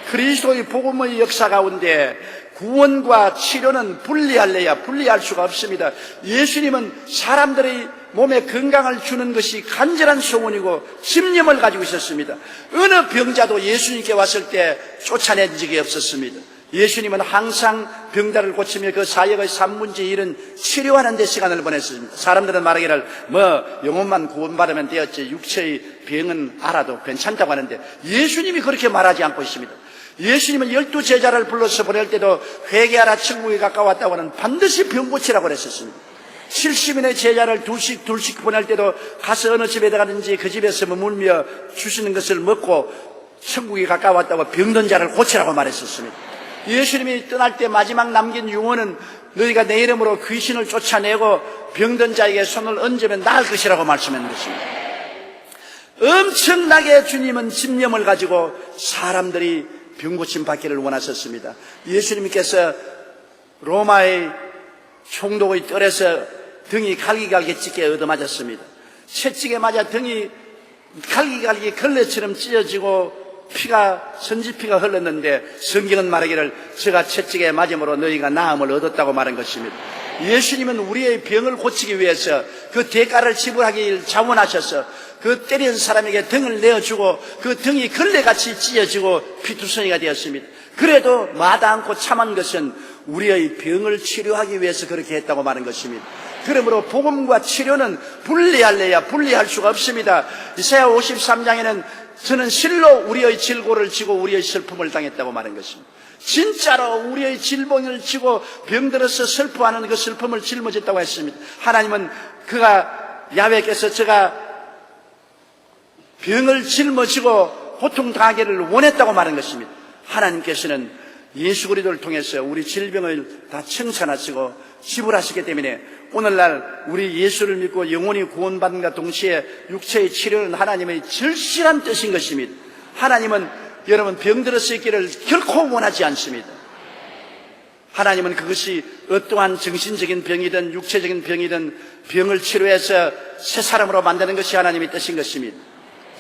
그리스도의 복음의 역사 가운데 구원과 치료는 분리할 수가 없습니다. 예수님은 사람들의 몸에 건강을 주는 것이 간절한 소원이고 집념을 가지고 있었습니다. 어느 병자도 예수님께 왔을 때 쫓아낸 적이 없었습니다. 예수님은 항상 병자를 고치며 그 사역의 3분의 1은 치료하는 데 시간을 보냈습니다. 사람들은 말하기를 영혼만 구원받으면 되었지 육체의 병은 알아도 괜찮다고 하는데 예수님이 그렇게 말하지 않고 있습니다. 예수님은 12제자를 불러서 보낼 때도 회개하라 천국이 가까웠다고 하는 반드시 병 고치라고 그랬었습니다. 70인의 제자를 둘씩 보낼 때도 가서 어느 집에 가든지 그 집에서 머물며 주시는 것을 먹고 천국이 가까웠다고 병든 자를 고치라고 말했었습니다. 예수님이 떠날 때 마지막 남긴 유언은 너희가 내 이름으로 귀신을 쫓아내고 병든 자에게 손을 얹으면 나을 것이라고 말씀한 것입니다. 엄청나게 주님은 집념을 가지고 사람들이 병고침 받기를 원하셨습니다. 예수님께서 로마의 총독의 뜰에서 등이 갈기갈기 찢게 얻어맞았습니다. 채찍에 맞아 등이 갈기갈기 걸레처럼 찢어지고 선지피가 흘렀는데 성경은 말하기를 저가 채찍에 맞음으로 너희가 나음을 얻었다고 말한 것입니다. 예수님은 우리의 병을 고치기 위해서 그 대가를 지불하기 자원하셔서 그 때린 사람에게 등을 내어주고 그 등이 걸레같이 찢어지고 피투성이가 되었습니다. 그래도 마다 않고 참은 것은 우리의 병을 치료하기 위해서 그렇게 했다고 말한 것입니다. 그러므로 복음과 치료는 분리할 수가 없습니다. 이사야 53장에는 저는 실로 우리의 질고를 지고 우리의 슬픔을 당했다고 말한 것입니다. 진짜로 우리의 질병을 지고 병들어서 슬퍼하는 그 슬픔을 짊어졌다고 했습니다. 하나님은 야훼께서 제가 병을 짊어지고 고통당하기를 원했다고 말한 것입니다. 하나님께서는 예수 그리스도를 통해서 우리 질병을 다 청산하시고 지불하시기 때문에 오늘날 우리 예수를 믿고 영혼이 구원받는과 동시에 육체의 치료는 하나님의 절실한 뜻인 것입니다. 하나님은 여러분 병들어서 있기를 결코 원하지 않습니다. 하나님은 그것이 어떠한 정신적인 병이든 육체적인 병이든 병을 치료해서 새 사람으로 만드는 것이 하나님의 뜻인 것입니다.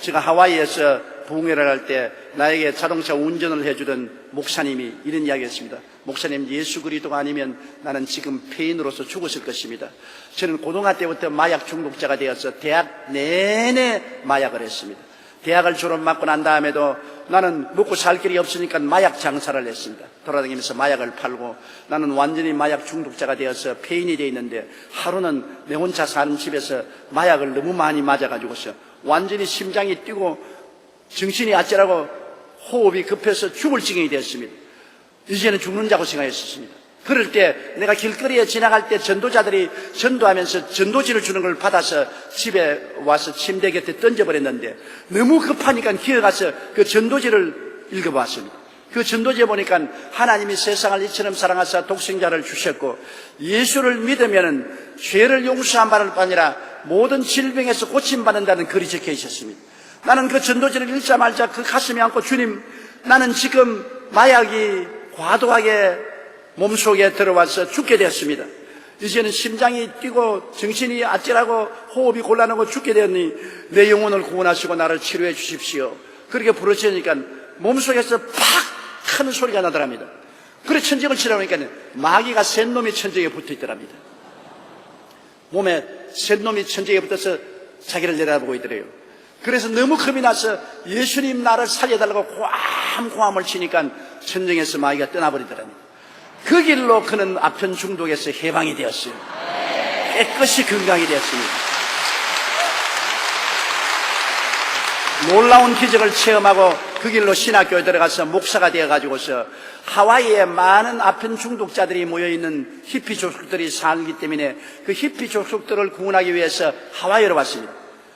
제가 하와이에서 부흥회를 할 때 나에게 자동차 운전을 해주던 목사님이 이런 이야기했습니다. 목사님, 예수 그리스도가 아니면 나는 지금 폐인으로서 죽었을 것입니다. 저는 고등학교 때부터 마약 중독자가 되어서 대학 내내 마약을 했습니다. 대학을 졸업하고 난 다음에도 나는 먹고 살 길이 없으니까 마약 장사를 했습니다. 돌아다니면서 마약을 팔고 나는 완전히 마약 중독자가 되어서 폐인이 되어 있는데 하루는 내 혼자 사는 집에서 마약을 너무 많이 맞아가지고서 완전히 심장이 뛰고 정신이 아찔하고 호흡이 급해서 죽을 지경이 되었습니다. 이제는 죽는 자고 생각했었습니다. 그럴 때 내가 길거리에 지나갈 때 전도자들이 전도하면서 전도지를 주는 걸 받아서 집에 와서 침대 곁에 던져버렸는데 너무 급하니까 기어가서 그 전도지를 읽어봤습니다. 그 전도지에 보니까 하나님이 세상을 이처럼 사랑하사 독생자를 주셨고 예수를 믿으면 죄를 용서한 바를 아니라 모든 질병에서 고침받는다는 글이 적혀 있었습니다. 나는 그 전도지를 읽자마자 그 가슴에 안고 주님, 나는 지금 마약이 과도하게 몸속에 들어와서 죽게 되었습니다. 이제는 심장이 뛰고 정신이 아찔하고 호흡이 곤란하고 죽게 되었니 내 영혼을 구원하시고 나를 치료해 주십시오. 그렇게 부르시니까 몸속에서 팍 하는 소리가 나더랍니다. 그래 천정을 치라니까 마귀가 센 놈이 천정에 붙어 있더랍니다. 몸에 센 놈이 천정에 붙어서 자기를 내려다보고 있더래요. 그래서 너무 겁이 나서 예수님 나를 살려달라고 고함고함을 치니까 천정에서 마귀가 떠나버리더랍니다. 그 길로 그는 아편 중독에서 해방이 되었어요. 깨끗이 건강이 되었습니다. 놀라운 기적을 체험하고 그 길로 신학교에 들어가서 목사가 되어가지고서 하와이에 많은 아편 중독자들이 모여있는 히피 족속들이 살기 때문에 그 히피 족속들을 구원하기 위해서 하와이로 왔습니다.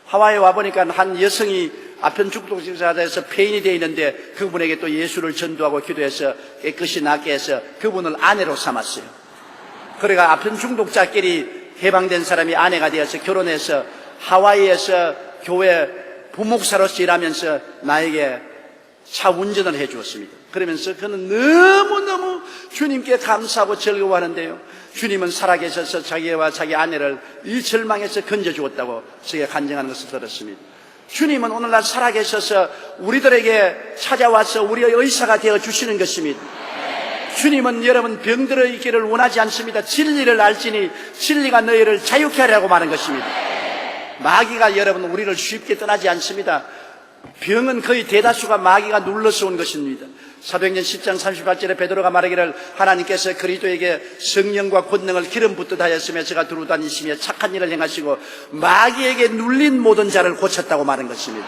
하와이에 와보니까 한 여성이 아편 중독자에서 폐인이 되어 있는데 그분에게 또 예수를 전도하고 기도해서 깨끗이 낫게 해서 그분을 아내로 삼았어요. 그러니까 아편 중독자끼리 해방된 사람이 아내가 되어서 결혼해서 하와이에서 교회 부목사로서 일하면서 나에게 차 운전을 해 주었습니다. 그러면서 그는 너무너무 주님께 감사하고 즐거워하는데요. 주님은 살아계셔서 자기와 자기 아내를 이 절망에서 건져주었다고 제가 간증하는 것을 들었습니다. 주님은 오늘날 살아계셔서 우리들에게 찾아와서 우리의 의사가 되어주시는 것입니다. 주님은 여러분 병들어 있기를 원하지 않습니다. 진리를 알지니 진리가 너희를 자유케 하려고 말하는 것입니다. 마귀가 여러분 우리를 쉽게 떠나지 않습니다. 병은 거의 대다수가 마귀가 눌러서 온 것입니다. 사도행전 10장 38절에 베드로가 말하기를 하나님께서 그리스도에게 성령과 권능을 기름 붓듯 하였으며 제가 두루 다니시며 착한 일을 행하시고 마귀에게 눌린 모든 자를 고쳤다고 말한 것입니다.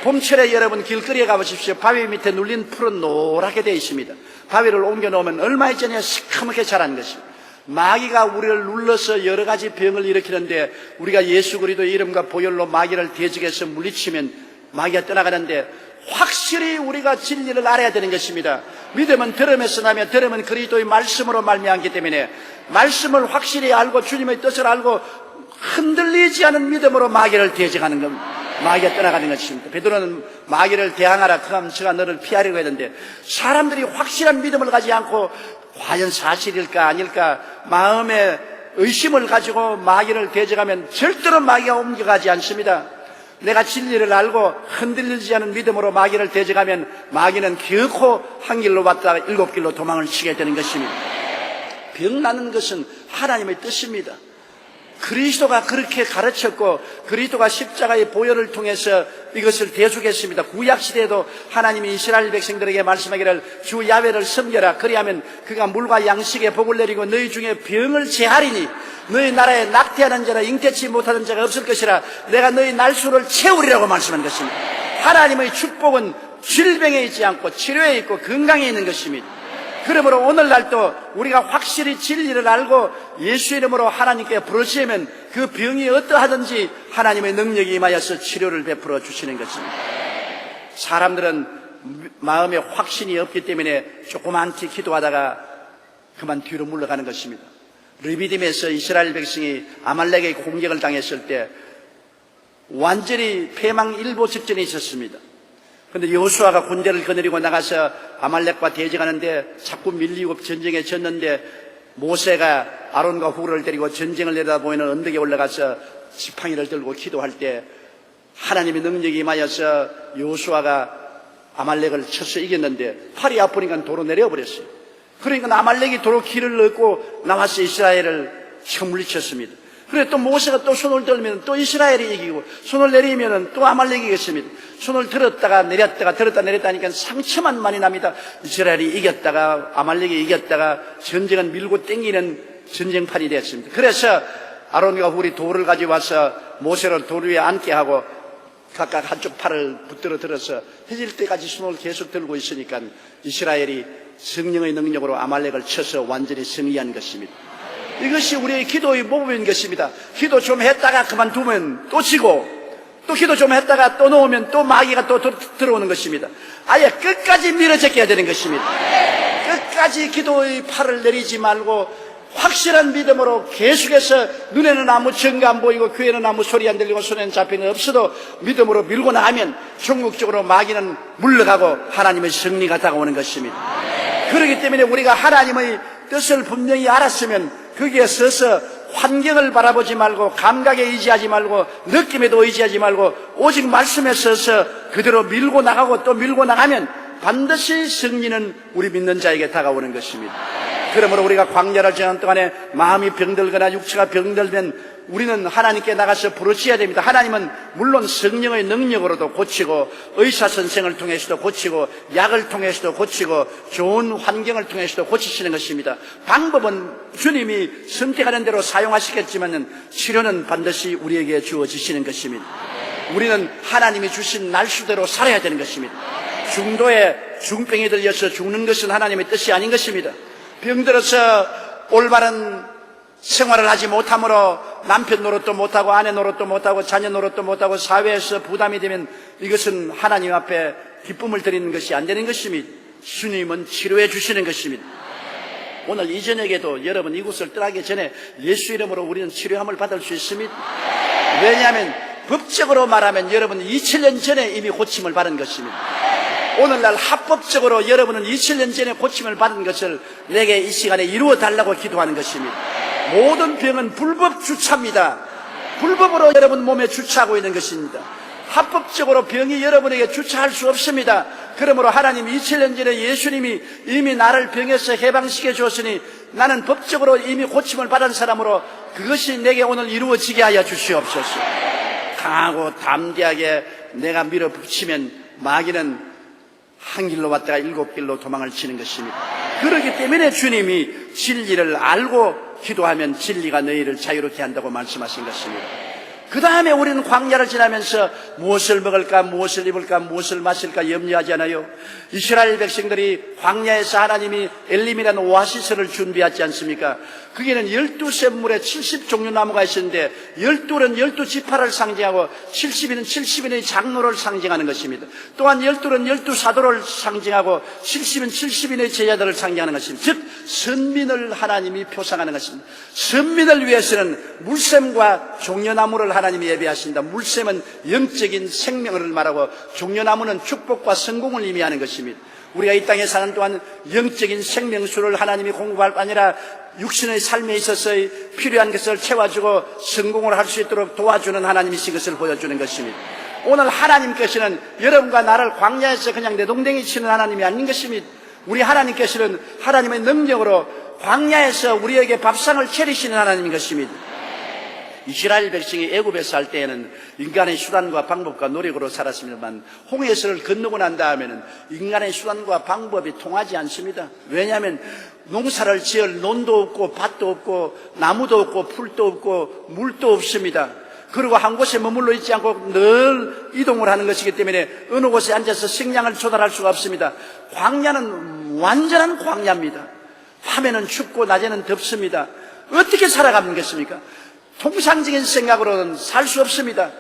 봄철에 여러분 길거리에 가보십시오. 바위 밑에 눌린 풀은 노랗게 되어 있습니다. 바위를 옮겨놓으면 얼마 전에 시커멓게 자란 것입니다. 마귀가 우리를 눌러서 여러 가지 병을 일으키는데 우리가 예수 그리스도의 이름과 보혈로 마귀를 대적해서 물리치면 마귀가 떠나가는데 확실히 우리가 진리를 알아야 되는 것입니다. 믿음은 들음에서 나며 들음은 그리스도의 말씀으로 말미암기 때문에 말씀을 확실히 알고 주님의 뜻을 알고 흔들리지 않은 믿음으로 마귀를 대적하는 겁니다. 마귀가 떠나가는 것입니다. 베드로는 마귀를 대항하라 그럼 제가 너를 피하려고 했는데 사람들이 확실한 믿음을 가지지 않고 과연 사실일까 아닐까 마음에 의심을 가지고 마귀를 대적하면 절대로 마귀가 옮겨가지 않습니다. 내가 진리를 알고 흔들리지 않은 믿음으로 마귀를 대적하면 마귀는 결코 한 길로 왔다가 7길로 도망을 치게 되는 것입니다. 병나는 것은 하나님의 뜻입니다. 그리스도가 그렇게 가르쳤고 그리스도가 십자가의 보혈을 통해서 이것을 대속했습니다. 구약시대에도 하나님이 이스라엘 백성들에게 말씀하기를 주 야훼를 섬겨라. 그리하면 그가 물과 양식에 복을 내리고 너희 중에 병을 제하리니 너희 나라에 낙태하는 자나 잉태치 못하는 자가 없을 것이라. 내가 너희 날수를 채우리라고 말씀한 것입니다. 하나님의 축복은 질병에 있지 않고 치료에 있고 건강에 있는 것입니다. 그러므로 오늘날도 우리가 확실히 진리를 알고 예수 이름으로 하나님께 부르시면 그 병이 어떠하든지 하나님의 능력이 임하여서 치료를 베풀어 주시는 것입니다. 사람들은 마음에 확신이 없기 때문에 조그만히 기도하다가 그만 뒤로 물러가는 것입니다. 르비딤에서 이스라엘 백성이 아말렉의 공격을 당했을 때 완전히 패망일보 직전에 있었습니다. 그런데 여호수아가 군대를 거느리고 나가서 아말렉과 대적하는데 자꾸 밀리고 전쟁에 졌는데 모세가 아론과 후를 데리고 전쟁을 내려다보이는 언덕에 올라가서 지팡이를 들고 기도할 때 하나님의 능력이 임하여서 여호수아가 아말렉을 쳐서 이겼는데 팔이 아프니까 도로 내려버렸어요. 그러니까 아말렉이 도로 길을 얻고 나와서 이스라엘을 처음 물리쳤습니다. 그래 또 모세가 또 손을 들면 또 이스라엘이 이기고 손을 내리면 또 아말렉이 이겼습니다. 손을 들었다가 내렸다가 들었다 내렸다 하니까 상처만 많이 납니다. 이스라엘이 이겼다가 아말렉이 이겼다가 전쟁은 밀고 땡기는 전쟁판이 됐습니다. 그래서 아론과 훌이 돌을 가져와서 모세를 돌 위에 앉게 하고 각각 한쪽 팔을 붙들어 들어서 해질 때까지 손을 계속 들고 있으니까 이스라엘이 성령의 능력으로 아말렉을 쳐서 완전히 승리한 것입니다. 이것이 우리의 기도의 모범인 것입니다. 기도 좀 했다가 그만두면 또 지고, 또 기도 좀 했다가 또 놓으면 또 마귀가 또 들어오는 것입니다. 아예 끝까지 밀어제껴야 되는 것입니다. 끝까지 기도의 팔을 내리지 말고 확실한 믿음으로 계속해서 눈에는 아무 증거 안 보이고 귀에는 아무 소리 안 들리고 손에는 잡히는 없어도 믿음으로 밀고 나가면 종국적으로 마귀는 물러가고 하나님의 승리가 다가오는 것입니다. 그렇기 때문에 우리가 하나님의 뜻을 분명히 알았으면 거기에 서서 환경을 바라보지 말고 감각에 의지하지 말고 느낌에도 의지하지 말고 오직 말씀에 서서 그대로 밀고 나가고 또 밀고 나가면 반드시 승리는 우리 믿는 자에게 다가오는 것입니다. 그러므로 우리가 광야를 지나는 동안에 마음이 병들거나 육체가 병들면 우리는 하나님께 나가서 부르짖어야 됩니다. 하나님은 물론 성령의 능력으로도 고치고 의사선생을 통해서도 고치고 약을 통해서도 고치고 좋은 환경을 통해서도 고치시는 것입니다. 방법은 주님이 선택하는 대로 사용하시겠지만 치료는 반드시 우리에게 주어지시는 것입니다. 우리는 하나님이 주신 날수대로 살아야 되는 것입니다. 중도에 중병이 들려서 죽는 것은 하나님의 뜻이 아닌 것입니다. 병들어서 올바른 생활을 하지 못함으로 남편 노릇도 못하고 아내 노릇도 못하고 자녀 노릇도 못하고 사회에서 부담이 되면 이것은 하나님 앞에 기쁨을 드리는 것이 안 되는 것입니다. 주님은 치료해 주시는 것입니다. 오늘 이 저녁에도 여러분 이곳을 떠나기 전에 예수 이름으로 우리는 치료함을 받을 수 있습니다. 왜냐하면 법적으로 말하면 여러분 2000년 전에 이미 고침을 받은 것입니다. 오늘날 합법적으로 여러분은 2000년 전에 고침을 받은 것을 내게 이 시간에 이루어 달라고 기도하는 것입니다. 모든 병은 불법 주차입니다. 불법으로 여러분 몸에 주차하고 있는 것입니다. 합법적으로 병이 여러분에게 주차할 수 없습니다. 그러므로 하나님 2000년 전에 예수님이 이미 나를 병에서 해방시켜 주었으니 나는 법적으로 이미 고침을 받은 사람으로 그것이 내게 오늘 이루어지게 하여 주시옵소서. 강하고 담대하게 내가 밀어붙이면 마귀는 한 길로 왔다가 7길로 도망을 치는 것입니다. 그렇기 때문에 주님이 진리를 알고 기도하면 진리가 너희를 자유롭게 한다고 말씀하신 것입니다. 그 다음에 우리는 광야를 지나면서 무엇을 먹을까, 무엇을 입을까, 무엇을 마실까 염려하지 않아요. 이스라엘 백성들이 광야에서 하나님이 엘림이라는 오아시스를 준비하지 않습니까? 거기에는 12샘물에 70종류 나무가 있었는데 12는 12지파를 상징하고 70인은 70인의 장로를 상징하는 것입니다. 또한 12는 12사도를 상징하고 70인 70인의 제자들을 상징하는 것입니다. 즉 선민을 하나님이 표상하는 것입니다. 선민을 위해서는 물샘과 종려나무를 하나님이 예배하신다. 물샘은 영적인 생명을 말하고 종려나무는 축복과 성공을 의미하는 것입니다. 우리가 이 땅에 사는 동안 영적인 생명수를 하나님이 공급할 뿐 아니라 육신의 삶에 있어서 필요한 것을 채워주고 성공을 할 수 있도록 도와주는 하나님이신 것을 보여주는 것입니다. 오늘 하나님께서는 여러분과 나를 광야에서 그냥 내동댕이 치는 하나님이 아닌 것입니다. 우리 하나님께서는 하나님의 능력으로 광야에서 우리에게 밥상을 차리시는 하나님인 것입니다. 이스라엘 백성이 애굽에 살 때에는 인간의 수단과 방법과 노력으로 살았습니다만 홍해서를 건너고 난 다음에는 인간의 수단과 방법이 통하지 않습니다. 왜냐하면 농사를 지을 논도 없고 밭도 없고 나무도 없고 풀도 없고 물도 없습니다. 그리고 한 곳에 머물러 있지 않고 늘 이동을 하는 것이기 때문에 어느 곳에 앉아서 식량을 조달할 수가 없습니다. 광야는 완전한 광야입니다. 밤에는 춥고 낮에는 덥습니다. 어떻게 살아가는 것입니까? 통상적인 생각으로는 살 수 없습니다.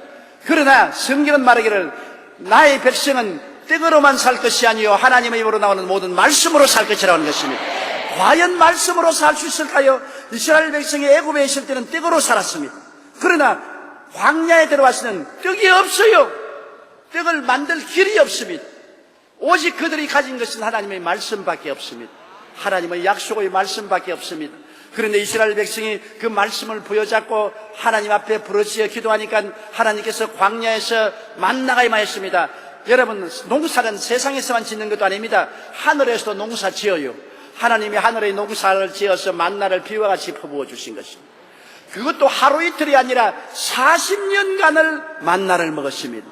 그러나 성경은 말하기를 나의 백성은 떡으로만 살 것이 아니요 하나님의 입으로 나오는 모든 말씀으로 살 것이라는 것입니다. 과연 말씀으로 살 수 있을까요? 이스라엘 백성이 애굽에 있을 때는 떡으로 살았습니다. 그러나 광야에 들어와서는 떡이 없어요. 떡을 만들 길이 없습니다. 오직 그들이 가진 것은 하나님의 말씀밖에 없습니다. 하나님의 약속의 말씀밖에 없습니다. 그런데 이스라엘 백성이 그 말씀을 부여잡고 하나님 앞에 부르짖어 기도하니까 하나님께서 광야에서 만나가 임하였습니다. 여러분, 농사는 세상에서만 짓는 것도 아닙니다. 하늘에서도 농사 지어요. 하나님이 하늘의 농사를 지어서 만나를 비와 같이 퍼부어 주신 것입니다. 그것도 하루 이틀이 아니라 40년간을 만나를 먹었습니다.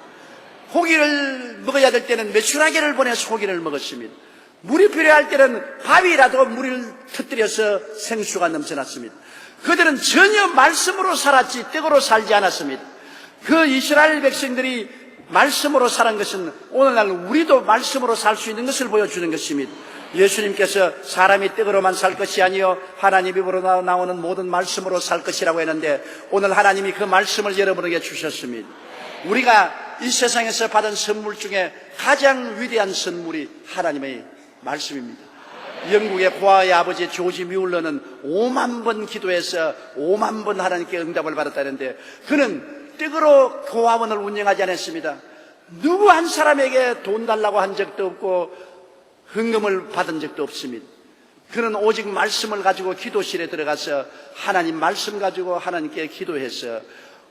고기를 먹어야 될 때는 메추라기를 보내서 고기를 먹었습니다. 물이 필요할 때는 바위라도 물을 터뜨려서 생수가 넘쳐났습니다. 그들은 전혀 말씀으로 살았지 떡으로 살지 않았습니다. 그 이스라엘 백성들이 말씀으로 살은 것은 오늘날 우리도 말씀으로 살 수 있는 것을 보여주는 것입니다. 예수님께서 사람이 떡으로만 살 것이 아니요 하나님 입으로 나오는 모든 말씀으로 살 것이라고 했는데 오늘 하나님이 그 말씀을 여러분에게 주셨습니다. 우리가 이 세상에서 받은 선물 중에 가장 위대한 선물이 하나님의 말씀입니다. 영국의 고아의 아버지 조지 뮬러는 5만 번 기도해서 5만 번 하나님께 응답을 받았다는데 그는 떡으로 고아원을 운영하지 않았습니다. 누구 한 사람에게 돈 달라고 한 적도 없고 헌금을 받은 적도 없습니다. 그는 오직 말씀을 가지고 기도실에 들어가서 하나님 말씀 가지고 하나님께 기도해서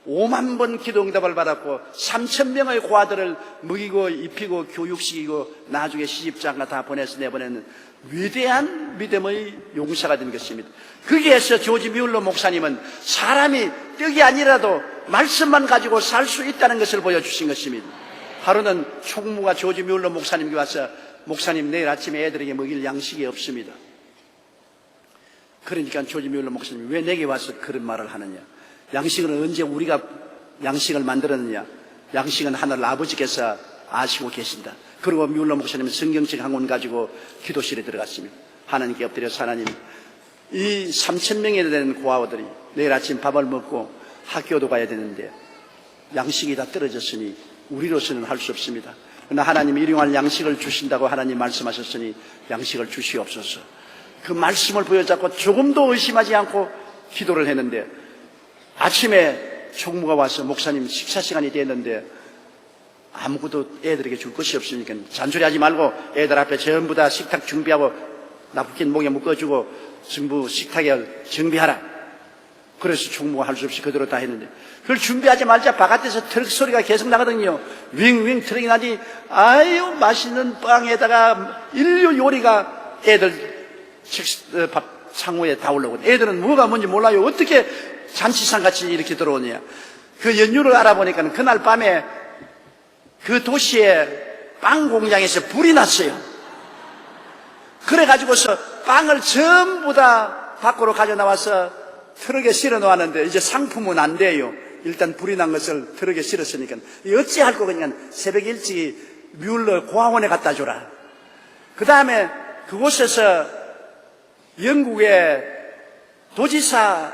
5만 번 기도 응답을 받았고 3,000명의 고아들을 먹이고 입히고 교육시키고 나중에 시집장가 다 보내서 내보내는 위대한 믿음의 용사가 된 것입니다. 거기에서 조지 뮬러 목사님은 사람이 떡이 아니라도 말씀만 가지고 살 수 있다는 것을 보여주신 것입니다. 하루는 총무가 조지 뮬러 목사님께 와서 목사님 내일 아침에 애들에게 먹일 양식이 없습니다. 그러니까 조지 뮬러 목사님이 왜 내게 와서 그런 말을 하느냐. 양식은 언제 우리가 양식을 만들었느냐. 양식은 하늘 아버지께서 아시고 계신다. 그리고 뮬러 목사님은 성경책 한 권 가지고 기도실에 들어갔습니다. 하나님께 엎드려서 하나님 이 3,000명에 되는 고아들이 내일 아침 밥을 먹고 학교도 가야 되는데 양식이 다 떨어졌으니 우리로서는 할 수 없습니다. 그러나 하나님이 일용할 양식을 주신다고 하나님 말씀하셨으니 양식을 주시옵소서. 그 말씀을 보여잡고 조금도 의심하지 않고 기도를 했는데 아침에 총무가 와서 목사님 식사 시간이 됐는데 아무것도 애들에게 줄 것이 없으니까 잔소리하지 말고 애들 앞에 전부 다 식탁 준비하고 나프킨 목에 묶어주고 전부 식탁에 정비하라. 그래서 총무가 할 수 없이 그대로 다 했는데 그걸 준비하지 말자 바깥에서 트럭 소리가 계속 나거든요. 윙윙 트럭이 나지. 아유 맛있는 빵에다가 인류 요리가 애들 밥 상호에 다 올라오고 애들은 뭐가 뭔지 몰라요. 어떻게 잔치상같이 이렇게 들어오냐. 그 연유를 알아보니까 그날 밤에 그 도시의 빵 공장에서 불이 났어요. 그래가지고서 빵을 전부 다 밖으로 가져나와서 트럭에 실어 놓았는데 이제 상품은 안 돼요. 일단 불이 난 것을 트럭에 실었으니까 어찌할 거 그냥 새벽 일찍 뮬러 고아원에 갖다 줘라. 그 다음에 그곳에서 영국의 도지사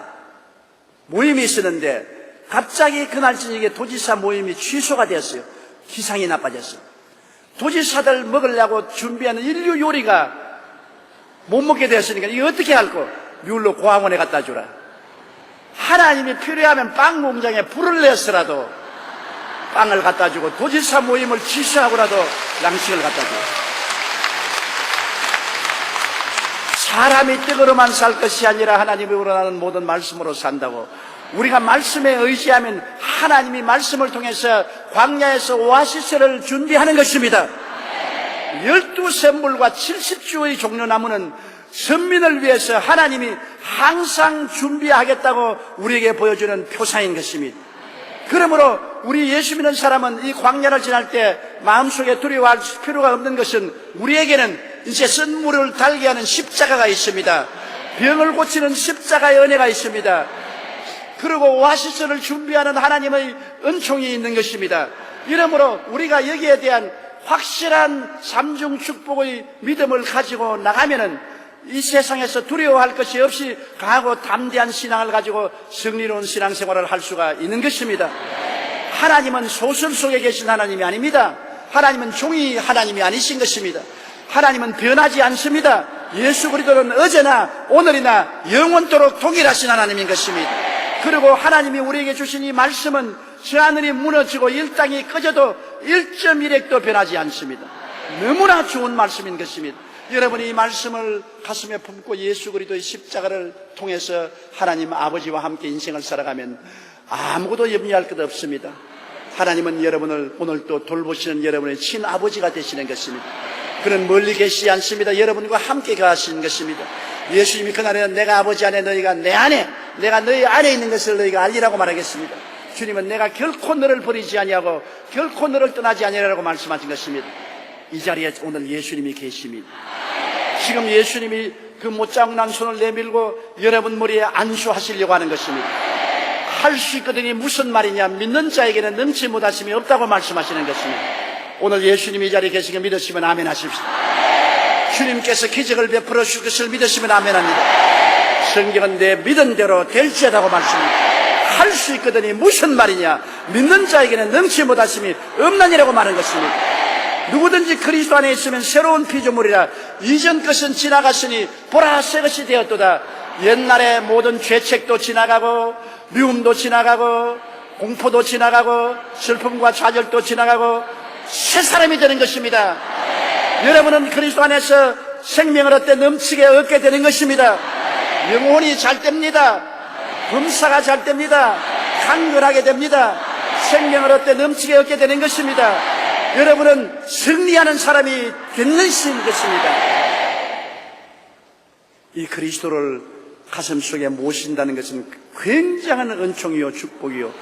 모임이 있었는데 갑자기 그날 저녁에 도지사 모임이 취소가 되었어요. 기상이 나빠졌어요. 도지사들 먹으려고 준비하는 인류 요리가 못 먹게 되었으니까 이거 어떻게 할까? 뮬러 고아원에 갖다 주라. 하나님이 필요하면 빵 공장에 불을 내서라도 빵을 갖다 주고 도지사 모임을 취소하고라도 양식을 갖다 주고 사람이 떡으로만 살 것이 아니라 하나님이 우러나는 모든 말씀으로 산다고. 우리가 말씀에 의지하면 하나님이 말씀을 통해서 광야에서 오아시스를 준비하는 것입니다. 12샘물과 70주의 종려나무는 선민을 위해서 하나님이 항상 준비하겠다고 우리에게 보여주는 표상인 것입니다. 그러므로 우리 예수 믿는 사람은 이 광야를 지날 때 마음속에 두려워할 필요가 없는 것은 우리에게는 이제 쓴물을 달게 하는 십자가가 있습니다. 병을 고치는 십자가의 은혜가 있습니다. 그리고 오아시스를 준비하는 하나님의 은총이 있는 것입니다. 이러므로 우리가 여기에 대한 확실한 삼중 축복의 믿음을 가지고 나가면은 이 세상에서 두려워할 것이 없이 강하고 담대한 신앙을 가지고 승리로운 신앙생활을 할 수가 있는 것입니다. 하나님은 소설 속에 계신 하나님이 아닙니다. 하나님은 종이 하나님이 아니신 것입니다. 하나님은 변하지 않습니다. 예수 그리스도는 어제나 오늘이나 영원토록 동일하신 하나님인 것입니다. 그리고 하나님이 우리에게 주신 이 말씀은 저 하늘이 무너지고 이 땅이 꺼져도 1.1핵도 변하지 않습니다. 너무나 좋은 말씀인 것입니다. 여러분이 이 말씀을 가슴에 품고 예수 그리스도의 십자가를 통해서 하나님 아버지와 함께 인생을 살아가면 아무것도 염려할 것 없습니다. 하나님은 여러분을 오늘 또 돌보시는 여러분의 친아버지가 되시는 것입니다. 그는 멀리 계시지 않습니다. 여러분과 함께 가시는 것입니다. 예수님이 그날에는 내가 아버지 안에 너희가 내 안에 내가 너희 안에 있는 것을 너희가 알리라고 말하겠습니다. 주님은 내가 결코 너를 버리지 아니하고 결코 너를 떠나지 아니하라고 말씀하신 것입니다. 이 자리에 오늘 예수님이 계십니다. 지금 예수님이 그 못장난 손을 내밀고 여러분 머리에 안수하시려고 하는 것입니다. 할 수 있거든요. 무슨 말이냐? 믿는 자에게는 능치 못하심이 없다고 말씀하시는 것입니다. 오늘 예수님이 이 자리에 계신 걸 믿으시면 아멘 하십시오. 주님께서 기적을 베풀어 주실 것을 믿으시면 아멘 합니다. 성경은 내 믿은 대로 될지어다고 말씀합니다. 할 수 있거든요. 무슨 말이냐? 믿는 자에게는 능치 못하심이 없나니라고 말하는 것입니다. 누구든지 그리스도 안에 있으면 새로운 피조물이라. 이전 것은 지나갔으니 보라 새 것이 되었도다. 옛날에 모든 죄책도 지나가고 미움도 지나가고 공포도 지나가고 슬픔과 좌절도 지나가고 새 사람이 되는 것입니다. 여러분은 그리스도 안에서 생명을 얻되 넘치게 얻게 되는 것입니다. 영혼이 잘 됩니다. 범사가 잘 됩니다. 강건하게 됩니다. 생명을 얻되 넘치게 얻게 되는 것입니다. 여러분은 승리하는 사람이 되는 것입니다. 이 그리스도를 가슴 속에 모신다는 것은 굉장한 은총이요 축복이요,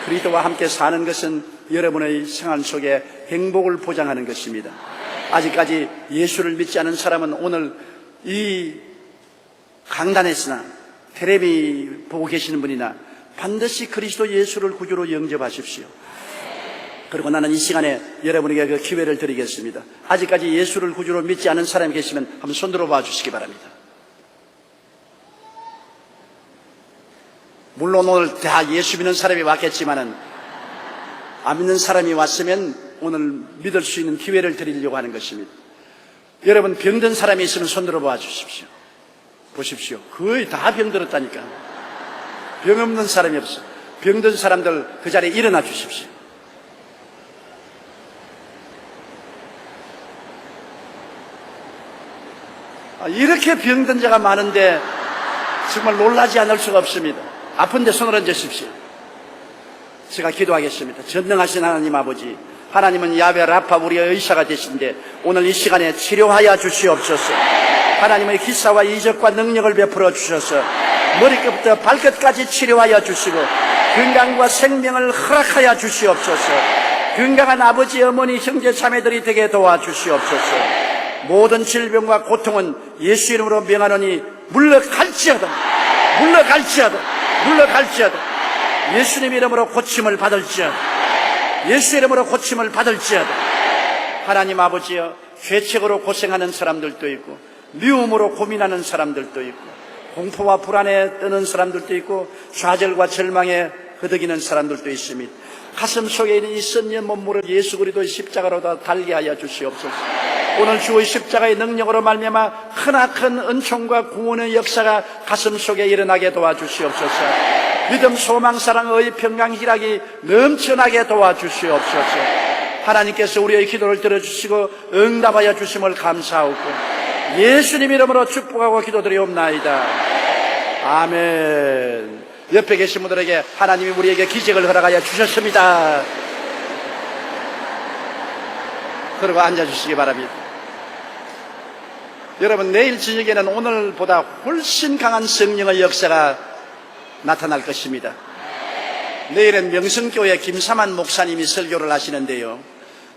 그리스도와 함께 사는 것은 여러분의 생활 속에 행복을 보장하는 것입니다. 아직까지 예수를 믿지 않은 사람은 오늘 이 강단에서나 텔레비 보고 계시는 분이나 반드시 그리스도 예수를 구주로 영접하십시오. 그리고 나는 이 시간에 여러분에게 그 기회를 드리겠습니다. 아직까지 예수를 구주로 믿지 않은 사람이 계시면 한번 손 들어봐 주시기 바랍니다. 물론 오늘 다 예수 믿는 사람이 왔겠지만은 안 믿는 사람이 왔으면 오늘 믿을 수 있는 기회를 드리려고 하는 것입니다. 여러분 병든 사람이 있으면 손 들어봐 주십시오. 보십시오. 거의 다 병들었다니까. 병 없는 사람이 없어. 병든 사람들 그 자리에 일어나 주십시오. 이렇게 병든 자가 많은데 정말 놀라지 않을 수가 없습니다. 아픈데 손을 얹으십시오. 제가 기도하겠습니다. 전능하신 하나님 아버지, 하나님은 야베 라파 우리의 의사가 되신데 오늘 이 시간에 치료하여 주시옵소서. 하나님의 기사와 이적과 능력을 베풀어 주셔서 머리끝부터 발끝까지 치료하여 주시고 건강과 생명을 허락하여 주시옵소서. 건강한 아버지, 어머니, 형제, 자매들이 되게 도와주시옵소서. 모든 질병과 고통은 예수 이름으로 명하노니 물러갈지어다. 물러갈지어다. 물러갈지어다. 예수님 이름으로 고침을 받을지어다. 예수 이름으로 고침을 받을지어다. 하나님 아버지여, 죄책으로 고생하는 사람들도 있고 미움으로 고민하는 사람들도 있고 공포와 불안에 떠는 사람들도 있고 좌절과 절망에 허덕이는 사람들도 있습니다. 가슴 속에 있는 이 썩는 몸물을 예수 그리스도의 십자가로 다 달게 하여 주시옵소서. 오늘 주의 십자가의 능력으로 말미암아 크나큰 은총과 구원의 역사가 가슴 속에 일어나게 도와주시옵소서. 믿음, 소망, 사랑, 의, 평강, 희락이 넘쳐나게 도와주시옵소서. 하나님께서 우리의 기도를 들어주시고 응답하여 주심을 감사하고 예수님 이름으로 축복하고 기도드리옵나이다. 아멘. 옆에 계신 분들에게 하나님이 우리에게 기적을 허락하여 주셨습니다. 그리고 앉아주시기 바랍니다. 여러분, 내일 저녁에는 오늘보다 훨씬 강한 성령의 역사가 나타날 것입니다. 내일은 명성교회 김사만 목사님이 설교를 하시는데요,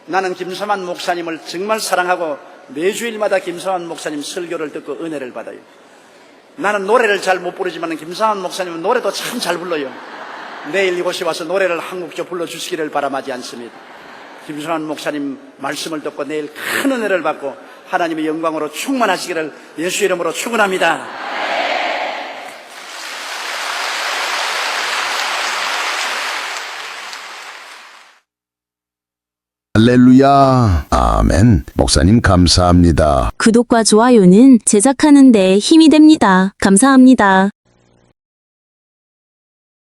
나는 김사만 목사님을 정말 사랑하고 매주일마다 김사만 목사님 설교를 듣고 은혜를 받아요. 나는 노래를 잘 못 부르지만 김사만 목사님은 노래도 참 잘 불러요. 내일 이곳에 와서 노래를 한 곡 좀 불러주시기를 바람하지 않습니다. 김사만 목사님 말씀을 듣고 내일 큰 은혜를 받고 하나님의 영광으로 충만하시기를 예수 이름으로 축원합니다. 할렐루야. 아멘. 목사님 감사합니다. 구독과 좋아요는 제작하는 데 힘이 됩니다. 감사합니다.